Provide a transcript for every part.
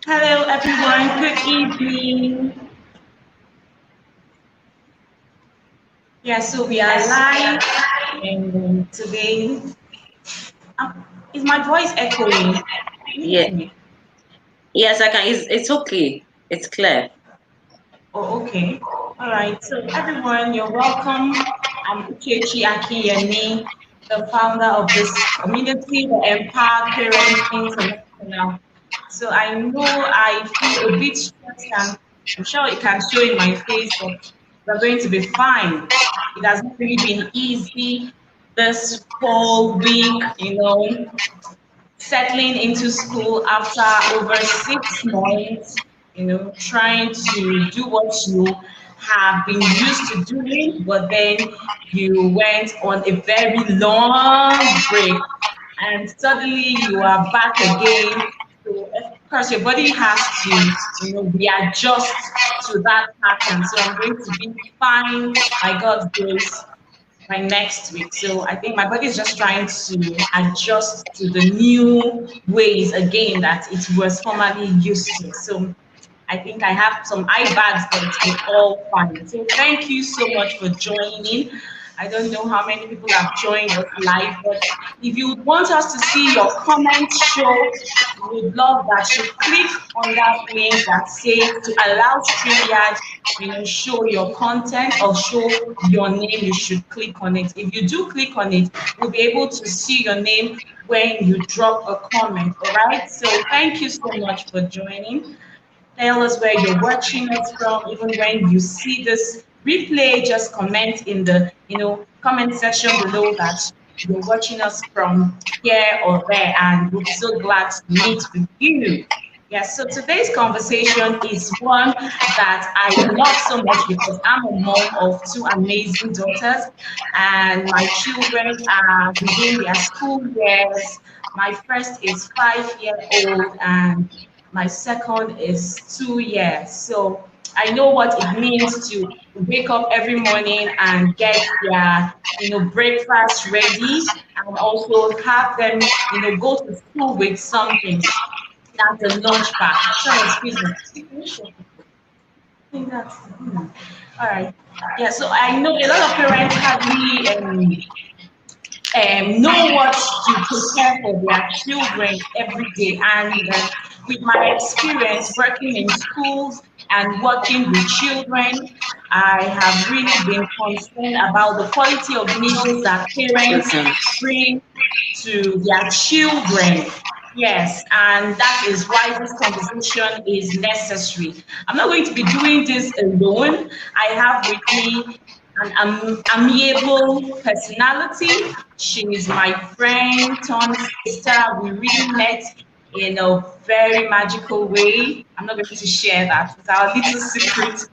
Hello, everyone. Good evening. Yeah, so we are live, and today is my voice echoing? Can you Yeah, hear me? yes, I can. It's okay. It's clear. Oh, okay. All right. So, everyone, you're welcome. I'm Uchechi Akinyemi, the founder of this community, the Empowered Parents International. So, I know I feel a bit stressed, and I'm sure it can show in my face, but we're going to be fine. It has not really been easy this whole week, settling into school after over 6 months, trying to do what you have been used to doing, but then you went on a very long break and suddenly you are back again. So of course your body has to, readjust to that pattern. So I'm going to be fine by God's grace by next week. So I think my body is just trying to adjust to the new ways again that it was formerly used to. So I think I have some eye bags, but it's been all fine. So thank you so much for joining. I don't know how many people have joined us live, but if you would want us to see your comments show, we would love that you click on that link that says to allow StreamYard, show your content or show your name. You should click on it. If you do click on it, we'll be able to see your name when you drop a comment. All right. So thank you so much for joining. Tell us where you're watching us from. Even when you see this replay, just comment in the comment section below that you're watching us from here or there, and we'll be so glad to meet with you. Yes, so today's conversation is one that I love so much because I'm a mom of two amazing daughters, and my children are within their school years. My first is 5 year old, and my second is 2 years. So I know what it means to wake up every morning and get their, breakfast ready and also have them, go to school with something. That's a lunch pack. Sorry, excuse me. I think that's all right. Yeah, so I know a lot of parents hardly know what to prepare for their children every day. And with my experience working in schools and working with children, I have really been concerned about the quality of meals that parents Okay. bring to their children. Yes, and that is why this conversation is necessary. I'm not going to be doing this alone. I have with me an amiable personality. She's my friend turned sister. We really met in a very magical way. I'm not going to share that. It's our little secret.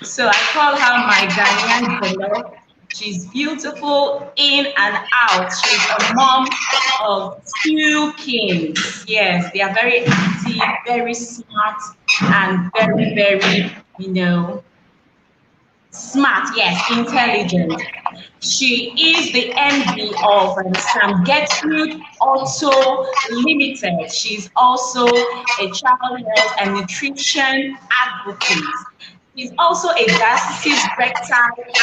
So I call her my Ghanaian girl. She's beautiful in and out. She's a mom of two kings. Yes, they are very active, very smart, and very, very, smart. Yes, intelligent. She is the envy of Sam Gertrude Auto Limited. She's also a child health and nutrition advocate. She's also a diastasis recti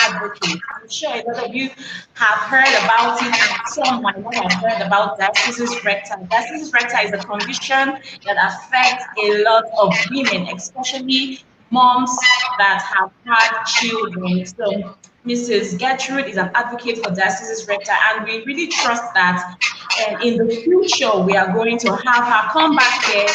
advocate. I'm sure a lot of you have heard about it, and some might not have heard about diastasis recti. Diastasis recti is a condition that affects a lot of women, especially moms that have had children. So Mrs. Gertrude is an advocate for diastasis recti, and we really trust that in the future we are going to have her come back here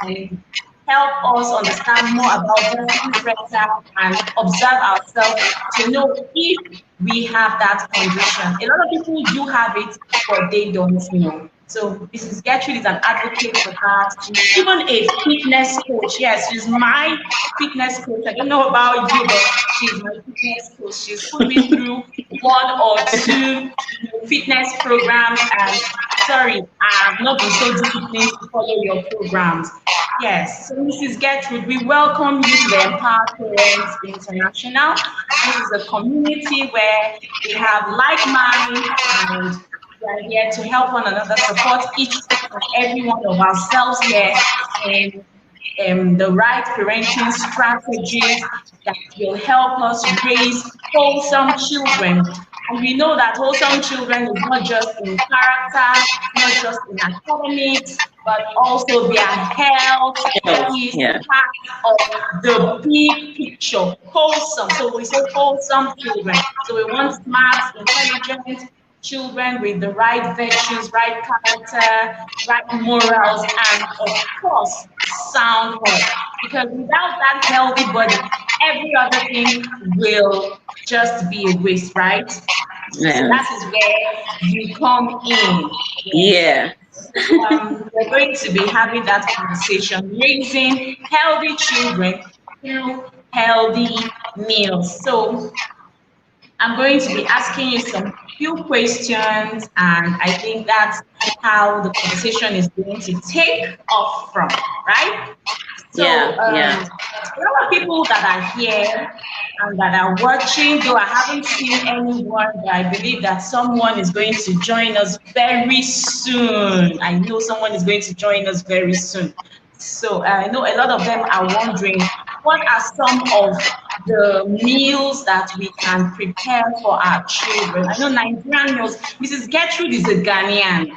and help us understand more about diabetes recti and observe ourselves to know if we have that condition. A lot of people do have it, but they don't know. So Mrs. Gertrude is an advocate for that. She's even a fitness coach. Yes, she's my fitness coach. I don't know about you, but she's my fitness coach. She's put me through one or two fitness programs, and sorry, I have not been so disciplined to follow your programs. Yes, so Mrs. Gertrude, we welcome you to the Empowered Parents International. This is a community where we have like minds, and we are here to help one another, support each and every one of ourselves here in the right parenting strategies that will help us raise wholesome children. And we know that wholesome children is not just in character, not just in academics, but also their health Health. is Yeah. part of the big picture. Wholesome. So we say wholesome children. So we want smart, intelligent children with the right virtues, right character, right morals, and of course, sound health. Because without that healthy body, every other thing will just be a waste, right? So Yeah. that is where you come in. Yes. Yeah. We're going to be having that conversation, raising healthy children through healthy meals. So I'm going to be asking you some few questions, and I think that's how the conversation is going to take off from, right? So, Yeah. Yeah. a lot of people that are here and that are watching, though I haven't seen anyone, but I believe that someone is going to join us very soon. I know someone is going to join us very soon. So, I know a lot of them are wondering what are some of the meals that we can prepare for our children. I know Nigerian meals. Mrs. Gertrude is a Ghanaian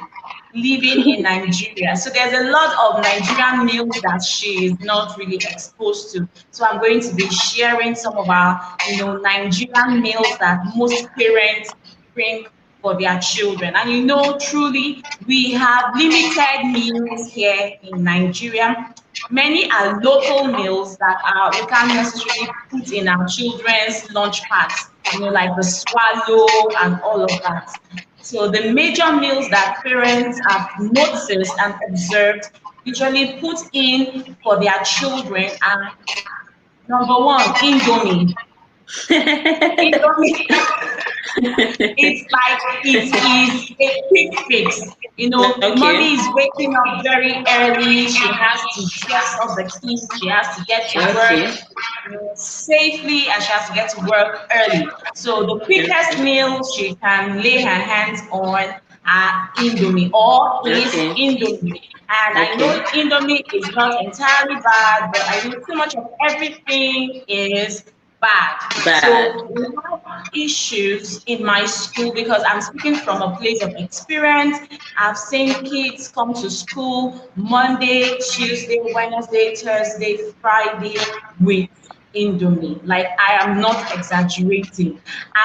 living in Nigeria. So there's a lot of Nigerian meals that she is not really exposed to. So I'm going to be sharing some of our, Nigerian meals that most parents bring for their children. And truly, we have limited meals here in Nigeria. Many are local meals that we can't necessarily put in our children's lunch packs, like the swallow and all of that. So the major meals that parents have noticed and observed usually put in for their children are number one, Indomie. Indomie, it's like it is a quick fix. Okay. Mommy is waking up very early. She has to dress up the kids. She has to get to work Okay. safely, and she has to get to work early. So the quickest Okay. meal she can lay her hands on are Indomie or is Okay. Indomie. And I Okay. know Indomie is not entirely bad, but I know too much of everything is bad. Bad. So we have issues in my school because I'm speaking from a place of experience. I've seen kids come to school Monday, Tuesday, Wednesday, Thursday, Friday with Indomie. Like I am not exaggerating.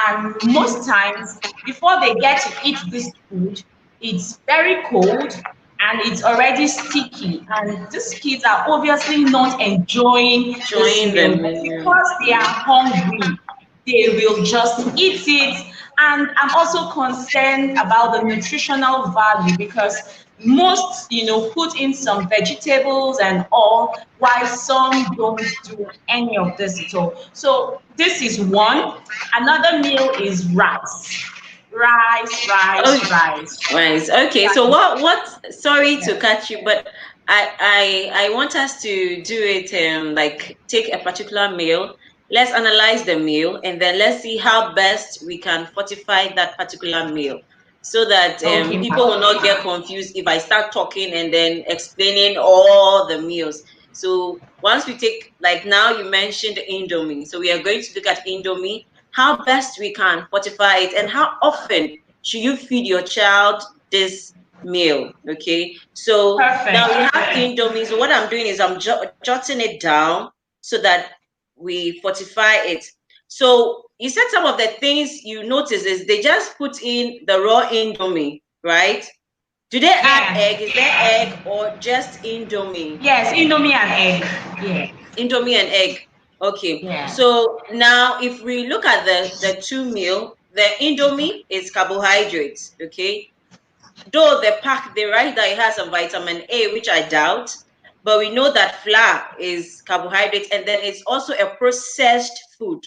And most times, before they get to eat this food, it's very cold and it's already sticky. And these kids are obviously not enjoying this Join the meal, but menu. because they are hungry, they will just eat it. And I'm also concerned about the nutritional value because most, put in some vegetables and all, while some don't do any of this at all. So this is one. Another meal is rice. Rice, Oh, rice, rice. right. Okay. So Rice. what sorry to Yeah. catch you, but I want us to do it like take a particular meal. Let's analyze the meal and then let's see how best we can fortify that particular meal so that Okay, people ma'am. will not get confused if I start talking and then explaining all the meals. So once we take, like now you mentioned Indomie. So we are going to look at Indomie, how best we can fortify it, and how often should you feed your child this meal. Okay, so now we Perfect. have Indomie. So what I'm doing is I'm jotting it down so that we fortify it. So you said some of the things you notice is they just put in the raw Indomie, right? Do they add Yeah. egg? Is there egg or just Indomie? Yes, Indomie and egg. Yeah. Indomie and egg. Okay. Yeah. So now if we look at the two meal, the Indomie is carbohydrates. Okay. Though the pack they write that it has some vitamin A, which I doubt, but we know that flour is carbohydrates and then it's also a processed food.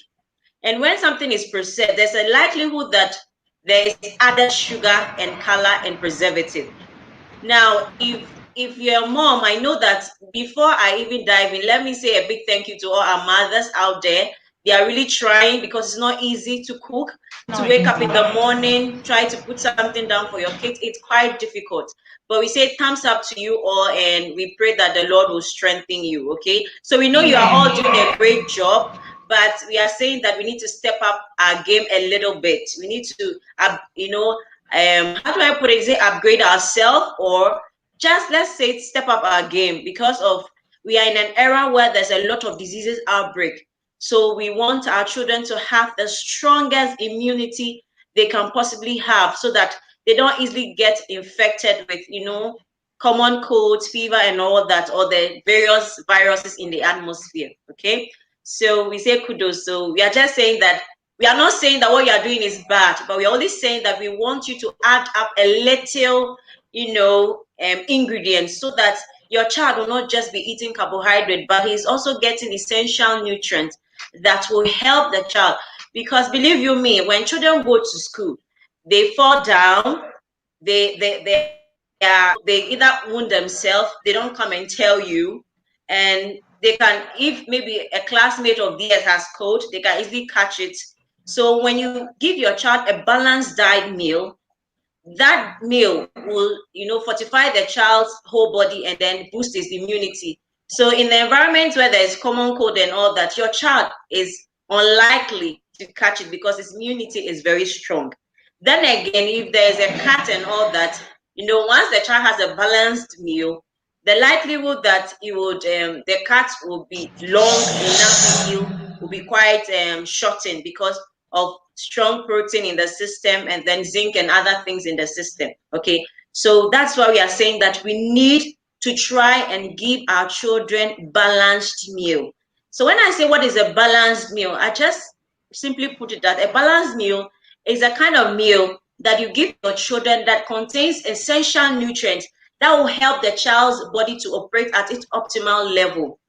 And when something is processed, there's a likelihood that there is added sugar and color and preservative. Now, if you're a mom, I know that before I even dive in, let me say a big thank you to all our mothers out there They are really trying because it's not easy to cook, to Not wake up in easy. the morning, try to put something down for your kids. It's quite difficult. But we say thumbs up to you all, and we pray that the Lord will strengthen you. Okay. So we know you are all Amen. doing a great job, but we are saying that we need to step up our game a little bit. We need to, how do I put it? Is it upgrade ourselves, or just, let's say, step up our game, because of we are in an era where there's a lot of diseases outbreak. So we want our children to have the strongest immunity they can possibly have, so that they don't easily get infected with, common colds, fever, and all that, or the various viruses in the atmosphere. Okay. So we say kudos. So we are just saying that we are not saying that what you are doing is bad, but we're only saying that we want you to add up a little, ingredients, so that your child will not just be eating carbohydrate, but he's also getting essential nutrients that will help the child. Because believe you me, when children go to school, they fall down, they either wound themselves, they don't come and tell you, and they can, if maybe a classmate of theirs has cold, they can easily catch it. So when you give your child a balanced diet meal, that meal will, fortify the child's whole body and then boost his immunity. So in the environment where there's common cold and all that, your child is unlikely to catch it because his immunity is very strong. Then again, if there's a cat and all that, once the child has a balanced meal, the likelihood that the cat will be long enough meal will be quite shortened, because of strong protein in the system, and then zinc and other things in the system. Okay, so that's why we are saying that we need to try and give our children balanced meal. So when I say what is a balanced meal, I just simply put it that a balanced meal is a kind of meal that you give your children that contains essential nutrients that will help the child's body to operate at its optimal level.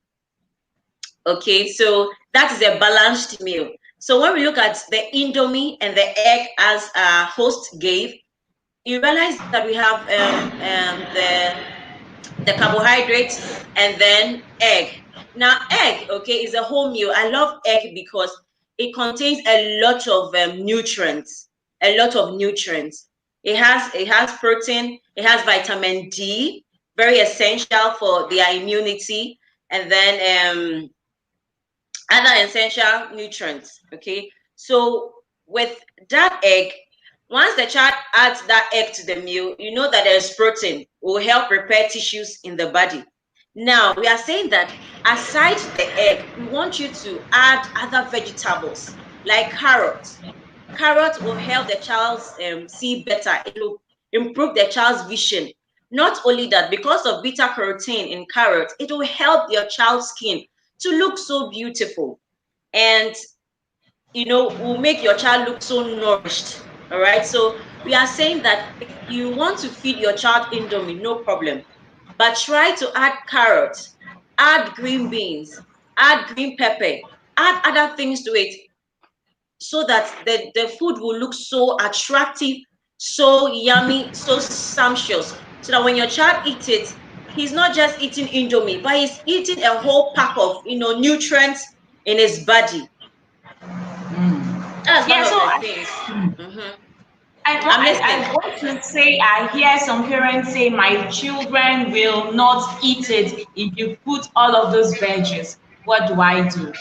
Okay, so that is a balanced meal. So when we look at the indomie and the egg as our host gave, you realize that we have the carbohydrates, and then egg. Now, egg, okay, is a whole meal. I love egg because it contains a lot of nutrients. A lot of nutrients. It has protein. It has vitamin D, very essential for their immunity, and then other essential nutrients. Okay, so with that egg, once the child adds that egg to the meal, you know that there's protein, it will help repair tissues in the body. Now we are saying that aside the egg, we want you to add other vegetables like carrots. Carrots will help the child see better. It will improve the child's vision. Not only that, because of beta carotene in carrots, it will help your child's skin to look so beautiful, and will make your child look so nourished. All right. So we are saying that if you want to feed your child indomie, no problem. But try to add carrots, add green beans, add green pepper, add other things to it, so that the food will look so attractive, so yummy, so sumptuous. So that when your child eats it, he's not just eating indomie, but he's eating a whole pack of nutrients in his body. That's one Yeah, so of the I, things. Mhm. I'm I listening. want to say, I hear some parents say, my children will not eat it if you put all of those veggies. What do I do?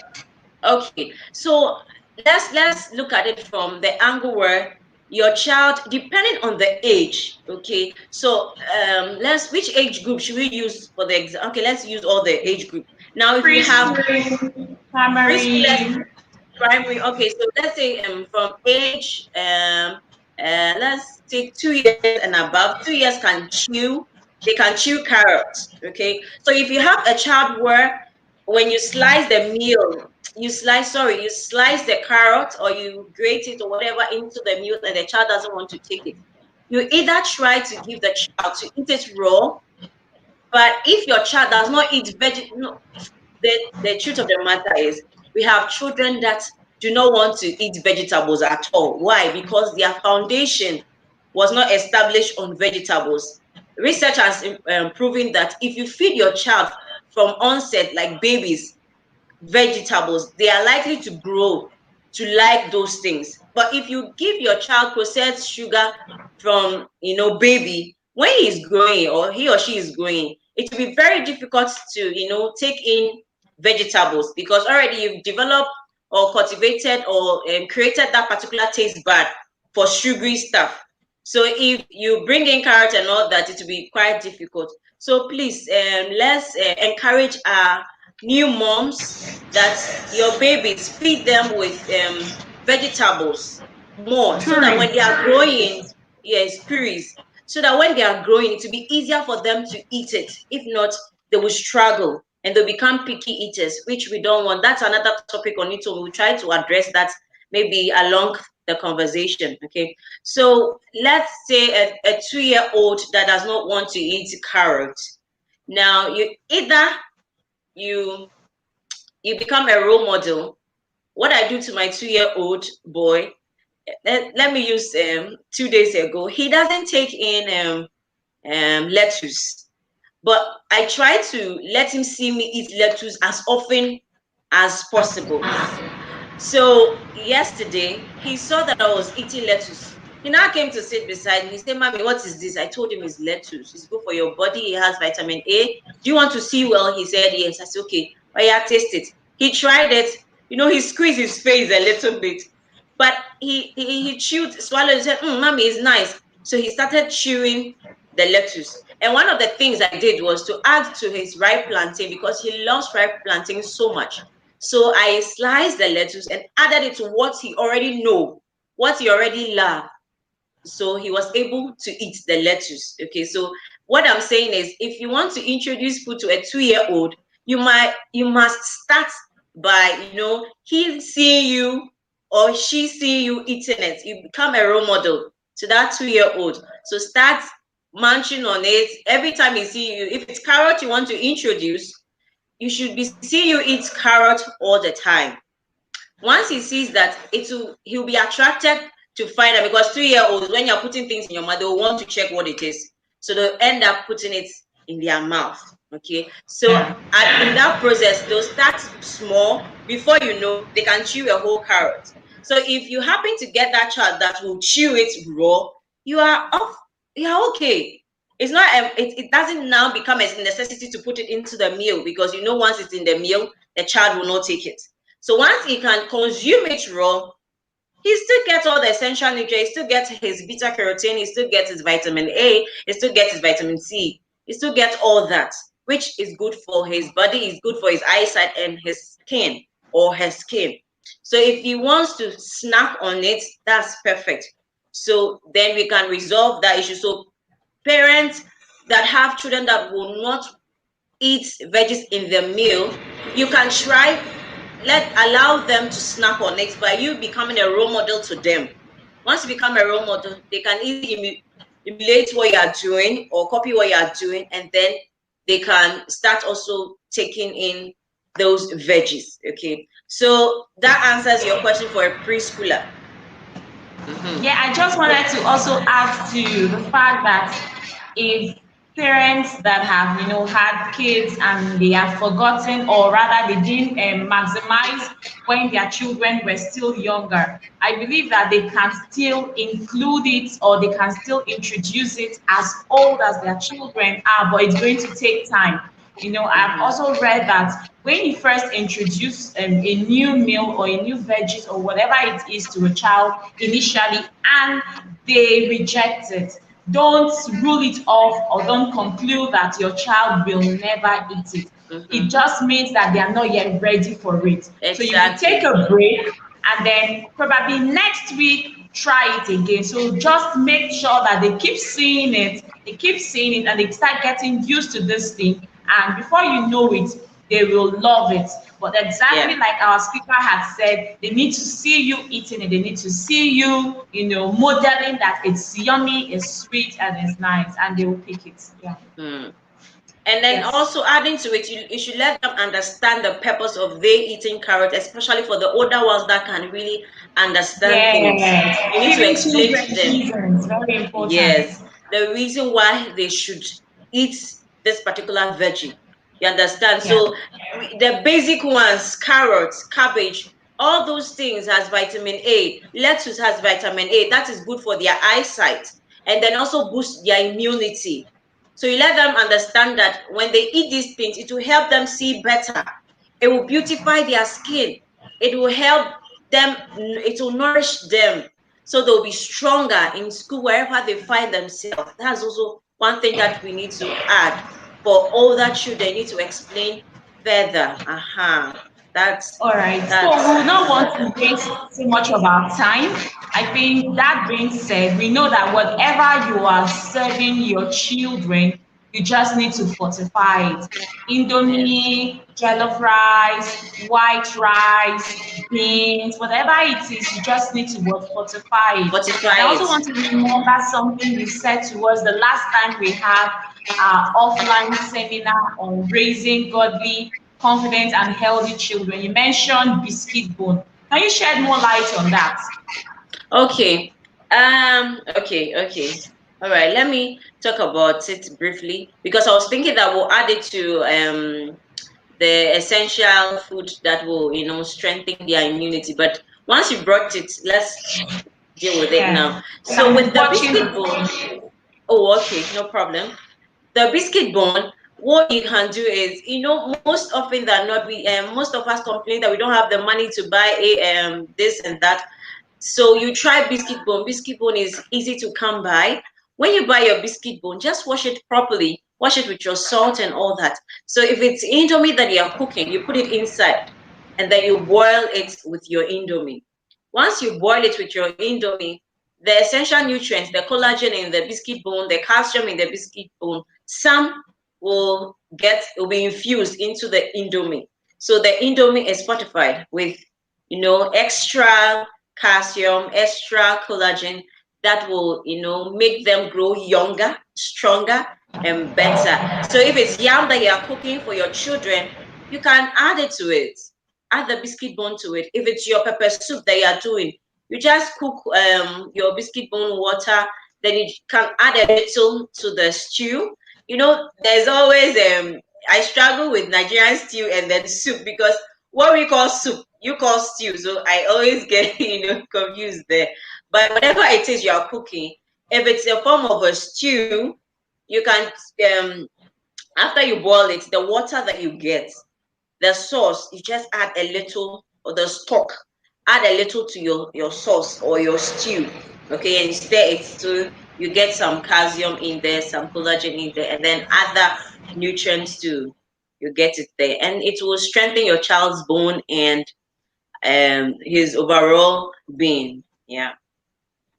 Okay, so let's look at it from the angle where your child, depending on the age. Okay, so let's which age group should we use for the exam? Okay, let's use all the age group. Now, if we have Preschool, preschoolers, primary, primary. Okay, so let's say from age let's take 2 years and above. 2 years can chew. They can chew carrots. Okay, so if you have a child where when you slice the meal, you slice the carrot, or you grate it or whatever into the meal, and the child doesn't want to take it, you either try to give the child to eat it raw. But if your child does not eat veg, no, the truth of the matter is we have children that do not want to eat vegetables at all. Why? Because their foundation was not established on vegetables. Research has proven that if you feed your child from onset, like babies, vegetables, they are likely to grow to like those things. But if you give your child processed sugar from, baby, when he's growing or he or she is growing, it will be very difficult to, take in vegetables, because already you've developed or cultivated or created that particular taste bud for sugary stuff. So if you bring in carrot and all that, it will be quite difficult. So please, let's encourage our new moms that your babies, feed them with vegetables more, so that when they Tourists. are growing, yes, puris, so that when they are growing, it will be easier for them to eat it. If not, they will struggle and they'll become picky eaters, which we don't want. That's another topic on it, so we'll try to address that maybe along the conversation. Okay, so let's say a 2-year-old that does not want to eat carrot. Now, you you become a role model. What I do to my 2-year-old boy, let me use 2 days ago. He doesn't take in lettuce, but I try to let him see me eat lettuce as often as possible. So yesterday, he saw that I was eating lettuce. He now came to sit beside me. He said, "Mommy, what is this?" I told him it's lettuce. It's good for your body. It has vitamin A. Do you want to see well? He said, yes. I said, okay. Oh, yeah, taste it. He tried it. He squeezed his face a little bit. But he chewed, swallowed, and said, "Mommy, it's nice." So he started chewing the lettuce. And one of the things I did was to add to his ripe plantain, because he loves ripe plantain so much. So I sliced the lettuce and added it to what he already know, what he already love. So he was able to eat the lettuce. Okay, so what I'm saying is, if you want to introduce food to a 2-year-old, you must start by, he seeing you or she seeing you eating it. You become a role model to that 2-year-old. So start munching on it every time he see you. If it's carrot you want to introduce, you should be seeing you eat carrot all the time. Once he sees that, he'll be attracted to find out, because 3-year-olds, when you're putting things in your mouth, they'll want to check what it is. So they'll end up putting it in their mouth. Okay. So Yeah. in that process, they'll start small. Before you know, they can chew a whole carrot. So if you happen to get that child that will chew it raw, you are off. You are okay. It's not. It doesn't now become a necessity to put it into the meal, because once it's in the meal, the child will not take it. So once he can consume it raw, he still gets all the essential nutrients. He still gets his beta carotene. He still gets his vitamin A. He still gets his vitamin C. He still gets all that, which is good for his body, is good for his eyesight and his skin or her skin. So if he wants to snack on it, that's perfect. So then we can resolve that issue. So parents that have children that will not eat veggies in the meal, you can try, allow them to snack on it by you becoming a role model to them. Once you become a role model, they can easily emulate what you are doing or copy what you are doing, and then they can start also taking in those veggies. Okay, so that answers your question for a preschooler. Yeah, I just wanted to also add to the fact that if parents that have, had kids and they have forgotten, or rather they didn't maximize when their children were still younger, I believe that they can still include it, or they can still introduce it as old as their children are, but it's going to take time. I've also read that when you first introduce a new meal or a new veggies or whatever it is to a child initially, and they reject it, don't rule it off or don't conclude that your child will never eat it. It Mm-hmm. just means that they are not yet ready for it. So you could take Exactly. a break and then probably next week try it again. So just make sure that they keep seeing it, and they start getting used to this thing. And before you know it, they will love it. But Yeah. exactly like our speaker had said, they need to see you eating it. They need to see you, modeling that it's yummy, it's sweet, and it's nice, and they will pick it. Yeah. Hmm. And then Yes. also adding to it, you should let them understand the purpose of they eating carrot, especially for the older ones that can really understand things. Yes. You need to Giving explain children to them, reasons, very important. yes, the reason why they should eat this particular veggie. You understand? Yeah. So the basic ones, carrots, cabbage, all those things has vitamin A. Lettuce has vitamin A. That is good for their eyesight and then also boost their immunity. So you let them understand that when they eat these things, it will help them see better. It will beautify their skin. It will help them, it will nourish them. So they'll be stronger in school wherever they find themselves. That's also one thing that we need to add for older children. You need to explain further. That's All right. So that's we will not want another. to waste too much of our time. I think that being said, we know that whatever you are serving your children, you just need to fortify it. Yes. Indomie, jollof rice, white rice, beans, whatever it is, you just need to what, fortify it. And Fortify I also it. want to remember something you said to us the last time we had our offline seminar on raising godly, confident, and healthy children. You mentioned biscuit bone. Can you shed more light on that? Okay. Okay. All right. Let me talk about it briefly because I was thinking that we'll add it to the essential food that will, strengthen their immunity. But once you brought it, let's deal with it Yeah. now. And So I'm with the watching biscuit the bone, time. oh, okay, no problem. The biscuit bone, what you can do is, most often than not, most of us complain that we don't have the money to buy this and that. So you try biscuit bone. Biscuit bone is easy to come by. When you buy your biscuit bone, just wash it properly. Wash it with your salt and all that. So if it's indomie that you're cooking, you put it inside and then you boil it with your indomie. Once you boil it with your indomie, the essential nutrients, the collagen in the biscuit bone, the calcium in the biscuit bone, some will be infused into the indomie. So the indomie is fortified with extra calcium, extra collagen that will, make them grow younger, stronger, and better. So if it's yam that you are cooking for your children, you can add it to it. Add the biscuit bone to it. If it's your pepper soup that you are doing, you just cook your biscuit bone water, then you can add a little to the stew. There's always I struggle with Nigerian stew and then soup because what we call soup, you call stew. So I always get confused there. But whatever it is you are cooking, if it's a form of a stew, you can um after you boil it, the water that you get, the sauce, you just add a little, or the stock, add a little to your sauce or your stew. Okay, and stir it so you get some calcium in there, some collagen in there, and then other nutrients too. You get it there, and it will strengthen your child's bone and his overall being. Yeah.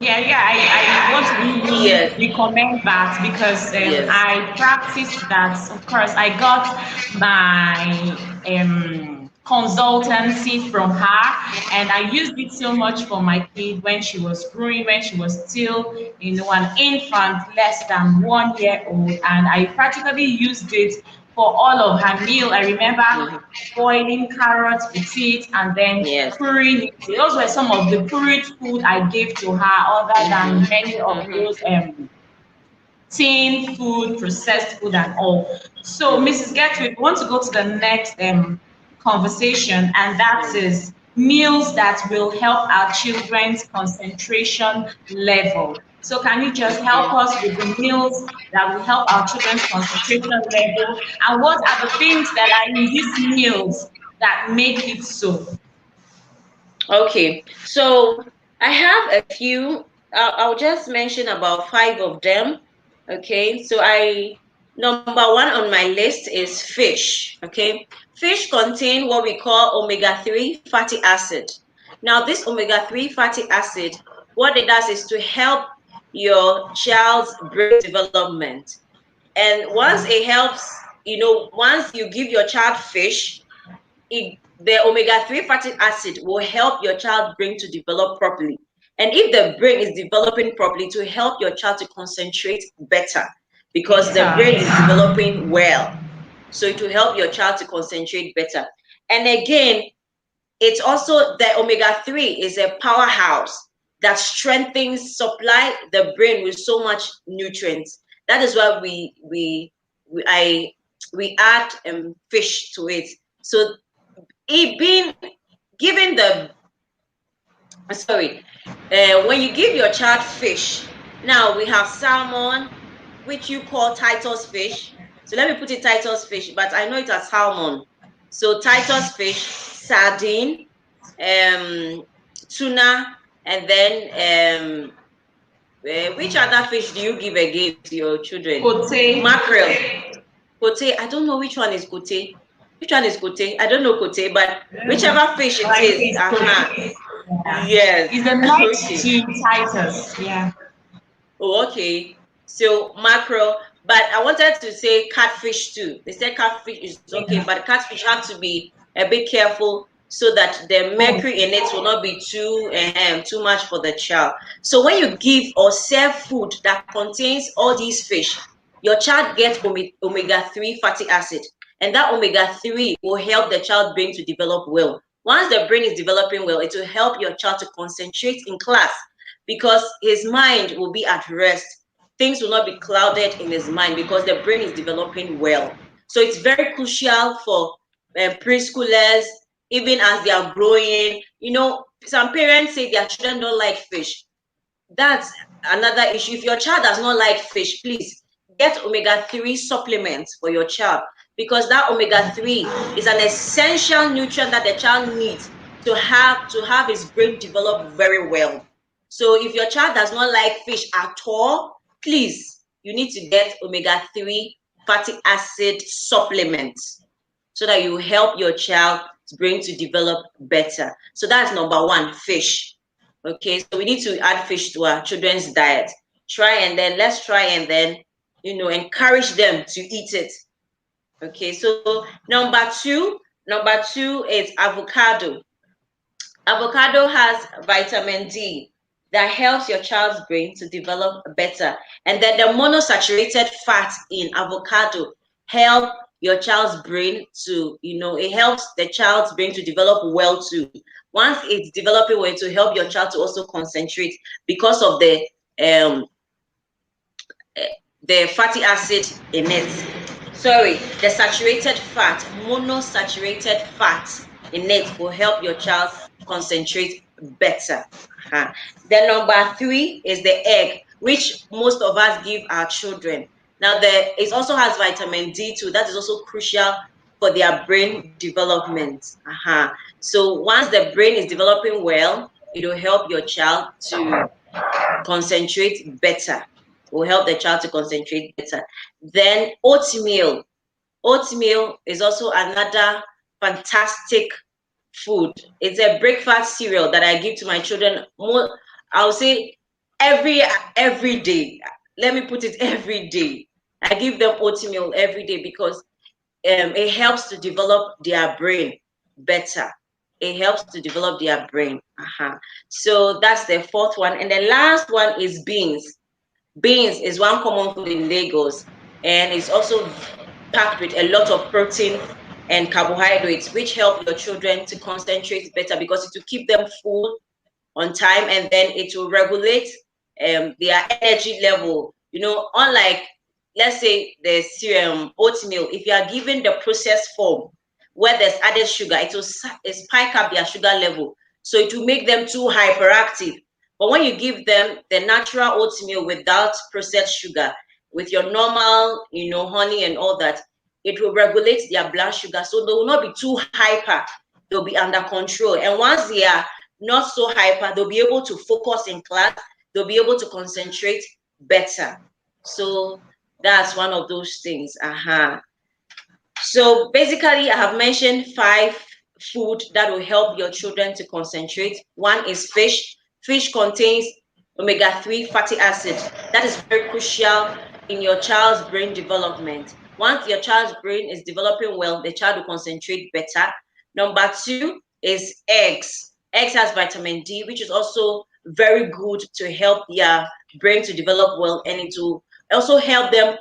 I want to Yes. really recommend that because Yes. I practiced that. Of course, I got my consultancy from her, and I used it so much for my kid when she was growing, when she was still, an infant, less than 1 year old, and I practically used it for all of her meal. I remember Mhm. boiling carrots with it and then Yes. pouring it. Those were some of the porridge food I gave to her other Mhm. than many of Mhm. those tin food, processed food and all. So Mhm. Mrs. Gertrude, we want to go to the next conversation, and that is meals that will help our children's concentration level. So can you just help Okay. us with the meals that will help our children's concentration level, and what are the things that are in these meals that make it so? Okay, so I have a few. I'll just mention about five of them. Okay, so number one on my list is fish. Okay, fish contain what we call omega-3 fatty acid. Now, this omega-3 fatty acid, what it does is to help your child's brain development. And once it helps, once you give your child fish, the omega-3 fatty acid will help your child's brain to develop properly. And if the brain is developing properly, to help your child to concentrate better because the brain is Better. developing well. So it will help your child to concentrate better. And again, it's also the omega-3 is a powerhouse that strengthens, supply the brain with so much nutrients. That is why I we add fish to it. So it being given the sorry, when you give your child fish, now we have salmon, which you call Titus fish. So let me put it Titus fish, but I know it as salmon. So Titus fish, sardine, um, tuna, and then which other fish do you give again to your children? Kote. Mackerel. Kote. I don't know which one is kote. Which one is kote? I don't know kote, but whichever fish it Like is. it's Uh-huh. Kote. Yeah. Yes. It's a next Okay. to Titus. Yeah. Oh, okay. So mackerel, but I wanted to say catfish too. They said catfish is okay, Yeah. but catfish have to be a bit careful so that the Oh, mercury in it will not be too much for the child. So when you give or serve food that contains all these fish, your child gets omega-3 fatty acid, and that omega-3 will help the child brain to develop well. Once the brain is developing well, it will help your child to concentrate in class because his mind will be at rest. Things will not be clouded in his mind because the brain is developing well. So it's very crucial for preschoolers, even as they are growing. You know, some parents say their children don't like fish. That's another issue. If your child does not like fish, please get omega-3 supplements for your child because that omega-3 is an essential nutrient that the child needs to have his brain develop very well. So if your child does not like fish at all, please, you need to get omega-3 fatty acid supplements so that you help your child's brain to develop better. So that's number one, fish. Okay, so we need to add fish to our children's diet. Let's try and then, encourage them to eat it. Okay, so number two is avocado. Avocado has vitamin D that helps your child's brain to develop better. And then the monosaturated fat in avocado help your child's brain to, it helps the child's brain to develop well too. Once it's developing well, to help your child to also concentrate because of um the fatty acid in it. Sorry, the saturated fat, monosaturated fat in it will help your child concentrate better. Uh-huh. Then number three is the egg, which most of us give our children. Now, it also has vitamin D too. That is also crucial for their brain development. Uh-huh. So once the brain is developing well, it will help your child to concentrate better. Will help the child to concentrate better. Then oatmeal. Oatmeal is also another fantastic food. It's a breakfast cereal that I give to my children. More, I would say every day. Let me put it every day. I give them oatmeal every day because it helps to develop their brain better. It helps to develop their brain. Uh-huh. So that's the fourth one. And the last one is beans. Beans is one common food in Lagos, and it's also packed with a lot of protein and carbohydrates, which help your children to concentrate better because it will keep them full on time, and then it will regulate their energy level. Unlike, let's say, the oatmeal, if you are given the processed form where there's added sugar, it will spike up their sugar level. So it will make them too hyperactive. But when you give them the natural oatmeal without processed sugar, with your normal, honey and all that, it will regulate their blood sugar. So they will not be too hyper. They'll be under control. And once they are not so hyper, they'll be able to focus in class, they'll be able to concentrate better. So that's one of those things. So basically, I have mentioned 5 food that will help your children to concentrate. One is fish. Fish contains omega-3 fatty acid. That is very crucial in your child's brain development. Once your child's brain is developing well, the child will concentrate better. Number 2 is eggs. Eggs has vitamin D, which is also very good to help their brain to develop well, and it will also help them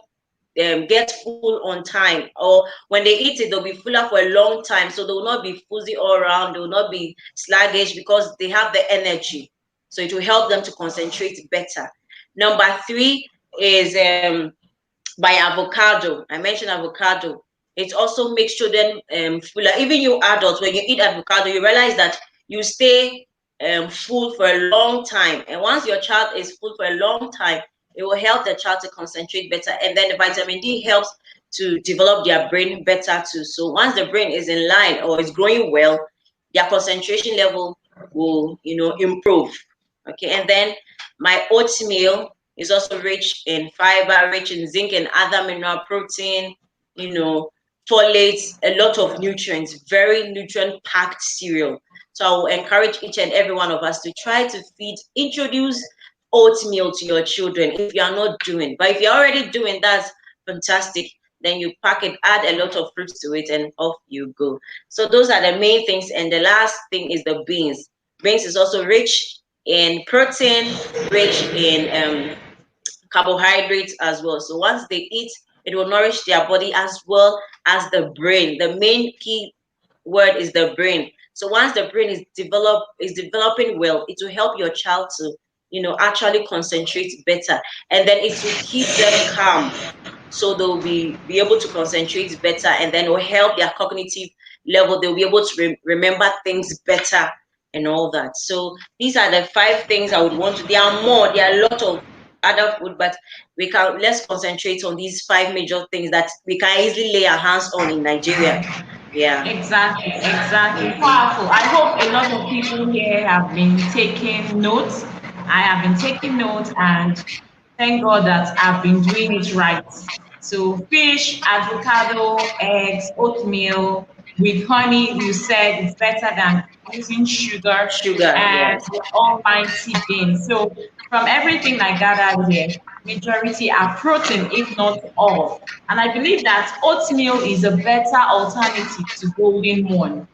get full on time, or when they eat it they'll be fuller for a long time, so they will not be fuzzy all around, they will not be sluggish because they have the energy, so it will help them to concentrate better. Number 3 is by avocado. I mentioned avocado. It also makes children fuller. Even you adults, when you eat avocado, you realize that you stay full for a long time. And once your child is full for a long time, it will help the child to concentrate better. And then the vitamin D helps to develop their brain better too. So once the brain is in line or is growing well, their concentration level will, improve. Okay, and then my oatmeal is also rich in fiber, rich in zinc and other mineral protein, folates, a lot of nutrients, very nutrient packed cereal. So I will encourage each and every one of us to try to introduce oatmeal to your children if you are not doing. But if you're already doing, that's fantastic. Then you pack it, add a lot of fruits to it, and off you go. So those are the main things. And the last thing is the beans. Beans is also rich in protein, rich in carbohydrates as well. So once they eat, it will nourish their body as well as the brain. The main key word is the brain. So once the brain is developing well, it will help your child to, actually concentrate better. And then it will keep them calm. So they'll be able to concentrate better, and then it will help their cognitive level. They'll be able to remember things better and all that. So these are the 5 things I would want to. There are more. There are a lot of other food, but let's concentrate on these 5 major things that we can easily lay our hands on in Nigeria. Yeah. Exactly, exactly. Mm-hmm. Powerful. I hope a lot of people here have been taking notes. I have been taking notes, and thank God that I've been doing it right. So fish, avocado, eggs, oatmeal with honey, you said it's better than using sugar, Sugar, and yes. the almighty beans. So from everything I gathered here, majority are protein, if not all. And I believe that oatmeal is a better alternative to golden morn.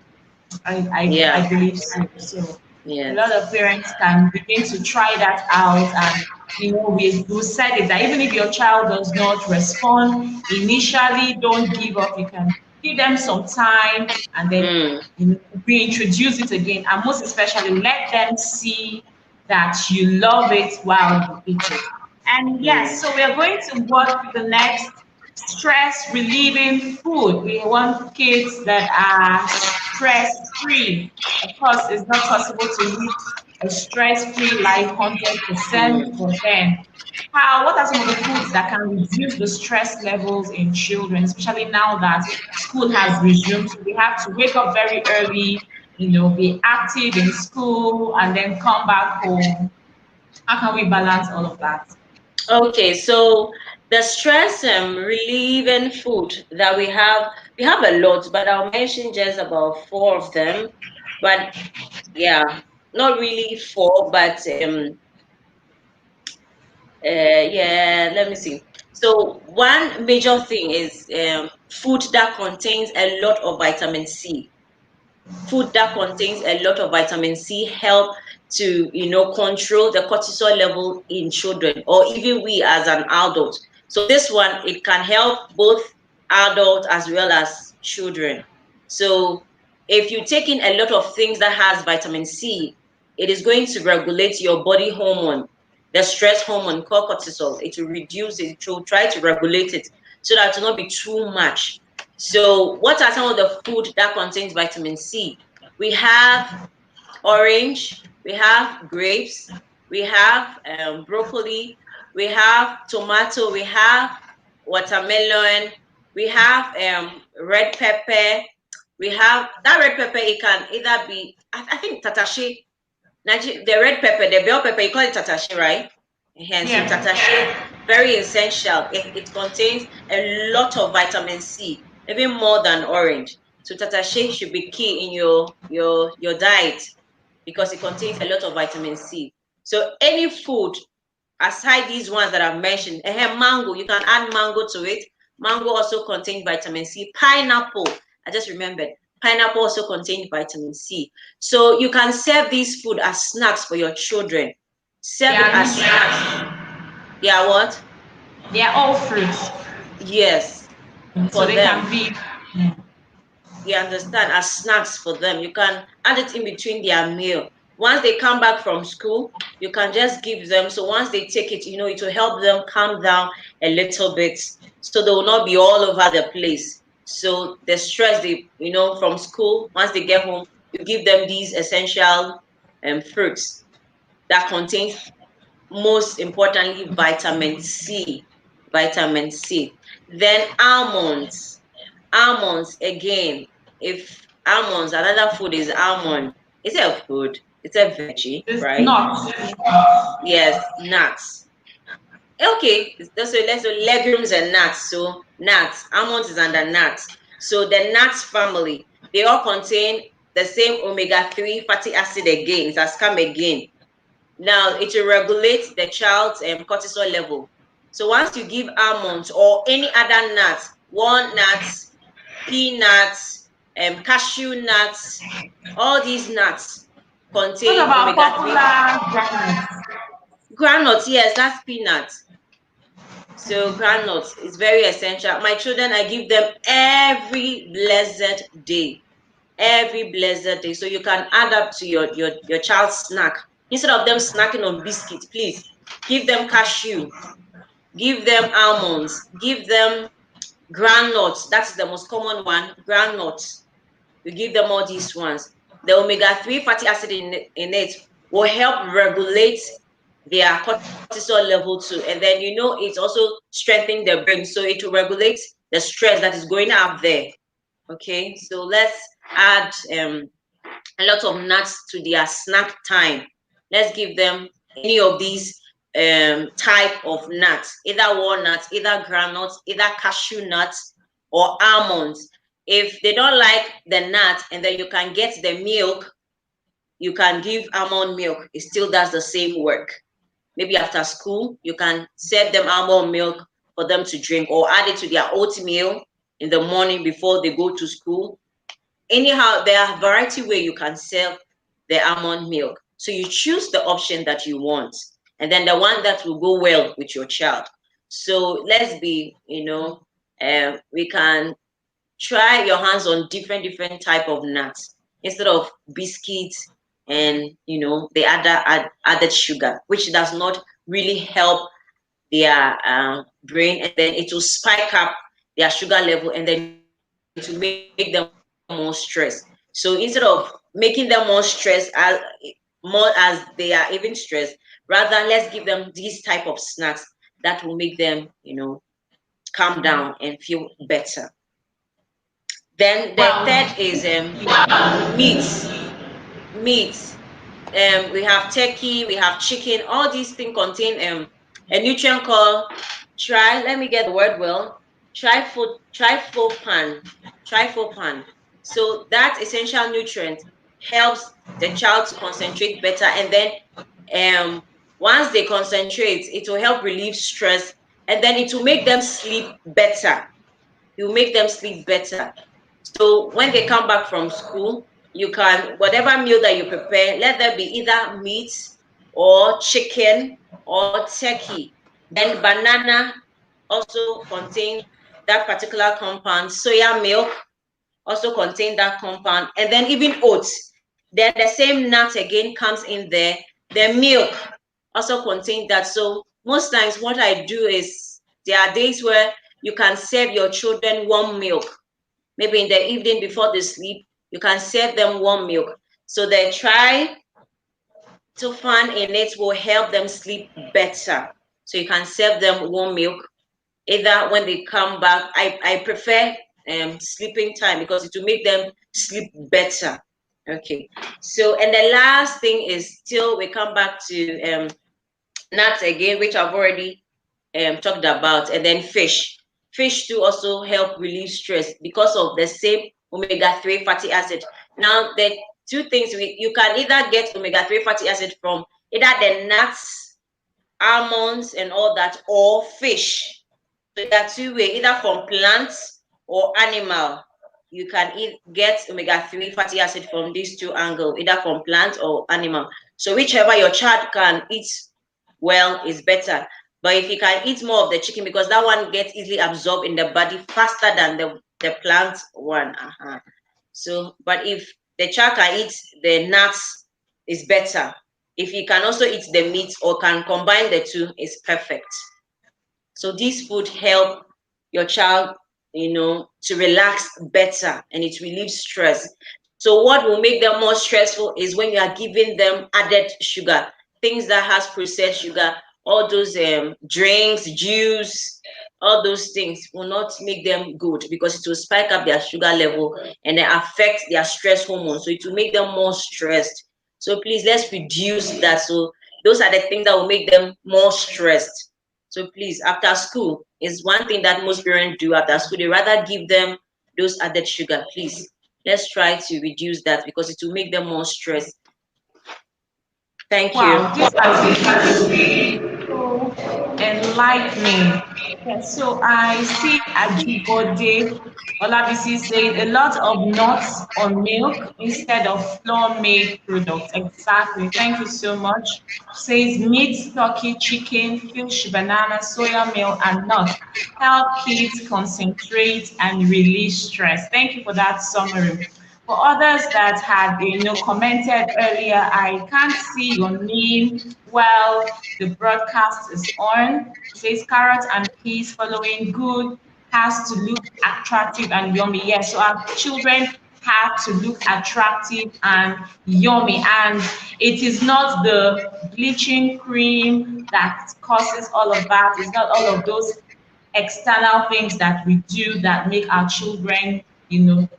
I Yeah. believe so. So a lot Yes. of parents can begin to try that out. And we said it that even if your child does not respond initially, don't give up. You can give them some time, and then Mm, reintroduce it again. And most especially, let them see that you love it while you eat it. And yes, mm. so we are going to work with the next stress relieving food. We want kids that are stress free. Of course, it's not possible to live a stress free life 100%, Mm. but then what are some of the foods that can reduce the stress levels in children, especially now that school has resumed? So we have to wake up very early, be active in school, and then come back home. How can we balance all of that? Okay, so the stress relieving food that we have a lot, but I'll mention just about 4 of them. But yeah, not really 4, but yeah, let me see. So one major thing is food that contains a lot of vitamin C. Food that contains a lot of vitamin C help to control the cortisol level in children or even we as an adult. So this one, it can help both adults as well as children. So if you take in a lot of things that has vitamin C, it is going to regulate your body hormone, the stress hormone called cortisol. It will reduce it, it will try to regulate it so that it will not be too much. So what are some of the food that contains vitamin C? We have orange, we have grapes, we have broccoli, we have tomato, we have watermelon, we have red pepper. We have that red pepper. It can either be, I think tatashe, the red pepper, the bell pepper, you call it tatashe, right? So Yeah. tatashe, very essential. It contains a lot of vitamin C, even more than orange. So tatashe should be key in your diet because it contains a lot of vitamin C. So any food aside these ones that I've mentioned, mango, you can add mango to it. Mango also contains vitamin C. Pineapple, I just remembered. Pineapple also contains vitamin C. So you can serve these food as snacks for your children. They Serve it are as nutrient. snacks. Yeah, what? They are all fruits, Yes, so for they them. can be. Mm. You understand, as snacks for them. You can add it in between their meal. Once they come back from school, you can just give them. So once they take it, it will help them calm down a little bit. So they will not be all over the place. So the stress from school, once they get home, you give them these essential fruits that contain, most importantly, vitamin C. Vitamin C. Then almonds. Almonds again. If almonds, another food is almond. It's a food. It's a veggie, It's right? not. Yes, nuts. Okay, let's do legumes and nuts. So nuts, almonds is under nuts. So the nuts family, they all contain the same omega-3 fatty acid again. It has come again. Now it will regulate the child's cortisol level. So once you give almonds or any other nuts, walnuts, peanuts, cashew nuts, all these nuts What contain about omega-3. popular grammars? Granules, yes, that's peanuts. So granules is very essential. My children, I give them every blessed day. Every blessed day. So you can add up to your child's snack. Instead of them snacking on biscuits, please give them cashew, give them almonds, give them granules. That's the most common one, granules. You give them all these ones. The omega-3 fatty acid in it will help regulate their cortisol level too. And then it also strengthens the brain. So it will regulate the stress that is going up there. Okay, so let's add a lot of nuts to their snack time. Let's give them any of these type of nuts, either walnuts, either granules, either cashew nuts or almonds. If they don't like the nut, and then you can get the milk, you can give almond milk. It still does the same work. Maybe after school, you can serve them almond milk for them to drink, or add it to their oatmeal in the morning before they go to school. Anyhow, there are a variety way you can serve the almond milk. So you choose the option that you want, and then the one that will go well with your child. So let's be, we can try your hands on different type of nuts instead of biscuits and the added sugar, which does not really help their brain, and then it will spike up their sugar level, and then to make them more stressed. So instead of making them more as they are even stressed, rather let's give them these type of snacks that will make them calm down and feel better. Then the third Wow. is meat. Meat. We have turkey, we have chicken. All these things contain a nutrient called let me get the word well, tryptophan. Tryptophan. So that essential nutrient helps the child to concentrate better, and then once they concentrate, it will help relieve stress, and then it will make them sleep better. It will make them sleep better. So when they come back from school, you can, whatever meal that you prepare, let there be either meat or chicken or turkey. Then banana also contain that particular compound. Soya milk also contain that compound. And then even oats. Then the same nut again comes in there. The milk also contains that. So most times what I do is, there are days where you can serve your children warm milk. Maybe in the evening before they sleep, you can serve them warm milk. So they try to find in it will help them sleep better. So you can serve them warm milk either when they come back. I prefer sleeping time because it will make them sleep better. Okay. So, and the last thing is, still we come back to nuts again, which I've already talked about, and then fish. Fish too also help relieve stress because of the same omega-3 fatty acid. Now, the two things, you can either get omega-3 fatty acid from either the nuts, almonds, and all that, or fish. So there are two ways, either from plants or animal. You can get omega-3 fatty acid from these two angles, either from plant or animal. So whichever your child can eat well is better. But if you can eat more of the chicken, because that one gets easily absorbed in the body faster than the plant one. So, but if the child can eat the nuts, is better. If you can also eat the meat or can combine the two, is perfect. So these food help your child to relax better, and it relieves stress. So what will make them more stressful is when you are giving them added sugar, things that has processed sugar, all those drinks, juice, all those things will not make them good, because it will spike up their sugar level and then affect their stress hormone. So it will make them more stressed. So please, let's reduce that. So those are the things that will make them more stressed. So please, after school is one thing that most parents do after school. They rather give them those added sugar. Please, let's try to reduce that, because it will make them more stressed. Thank you. Wow, this has been so enlightening. Yes, so I see Ajibode Olabisi saying a lot of nuts on milk instead of flour-made products. Exactly. Thank you so much. Says meat, turkey, chicken, fish, banana, soya milk, and nuts help kids concentrate and release stress. Thank you for that summary. For others that had, commented earlier, I can't see your name while the broadcast is on. It says carrots and peas following good has to look attractive and yummy. Yes, so our children have to look attractive and yummy. And it is not the bleaching cream that causes all of that. It's not all of those external things that we do that make our children,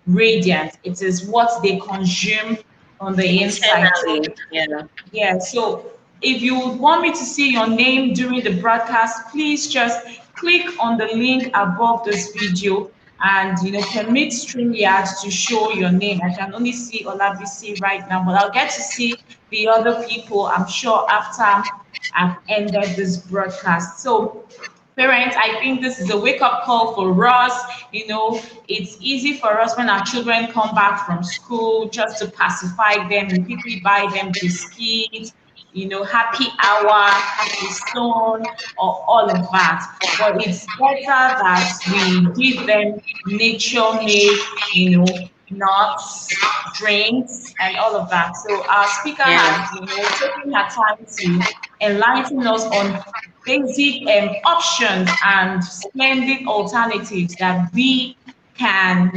radiant. It is what they consume on the inside. So Internally, yeah. yeah, so if you want me to see your name during the broadcast, please just click on the link above this video and permit StreamYard to show your name. I can only see Olabisi right now, but I'll get to see the other people, I'm sure, after I've ended this broadcast. So parents, I think this is a wake-up call for us. It's easy for us when our children come back from school just to pacify them. We quickly buy them biscuits, happy hour, happy stone, or all of that. But it's better that we give them nature-made, nuts, drinks, and all of that. So our speaker Yeah. has, taken her time to enlighten us on basic options and splendid alternatives that we can,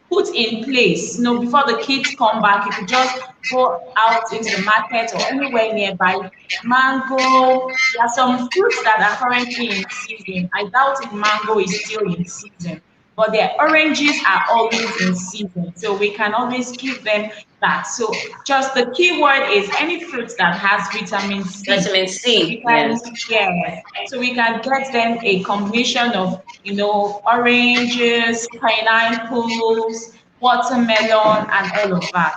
put in place. Before the kids come back, if you just go out into the market or anywhere nearby, mango, there are some fruits that are currently in season. I doubt if mango is still in season, but their oranges are always in season. So we can always give them that. So just the key word is any fruit that has vitamin C. Vitamin So C. we Yes. can, yes, so we can get them a combination of, oranges, pineapples, watermelon, and all of that.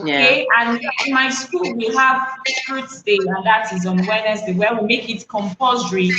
Yeah. Okay, and in my school we have fruits day, and that is on Wednesday, where we make it compulsory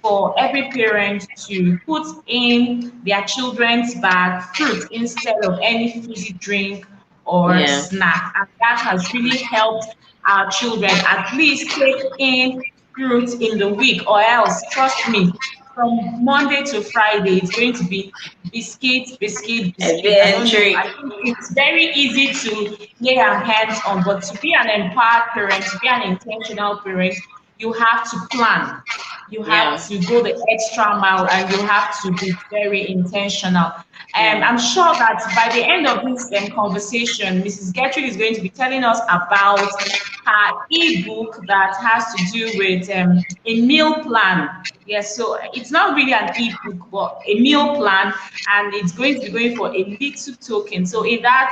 for every parent to put in their children's bag fruit instead of any fizzy drink or Yeah. snack. And that has really helped our children at least take in fruit in the week, or else, trust me, from Monday to Friday, it's going to be biscuit, biscuit, biscuit. I don't know. Entry. I think it's very easy to lay our hands on, but to be an empowered parent, to be an intentional parent, you have to plan. You Yeah. have to go the extra mile and you have to be very intentional. And Yeah. I'm sure that by the end of this conversation, Mrs. Gertrude is going to be telling us about her ebook that has to do with a meal plan. Yes, so it's not really an ebook, but a meal plan, and it's going to be going for a little token. So in that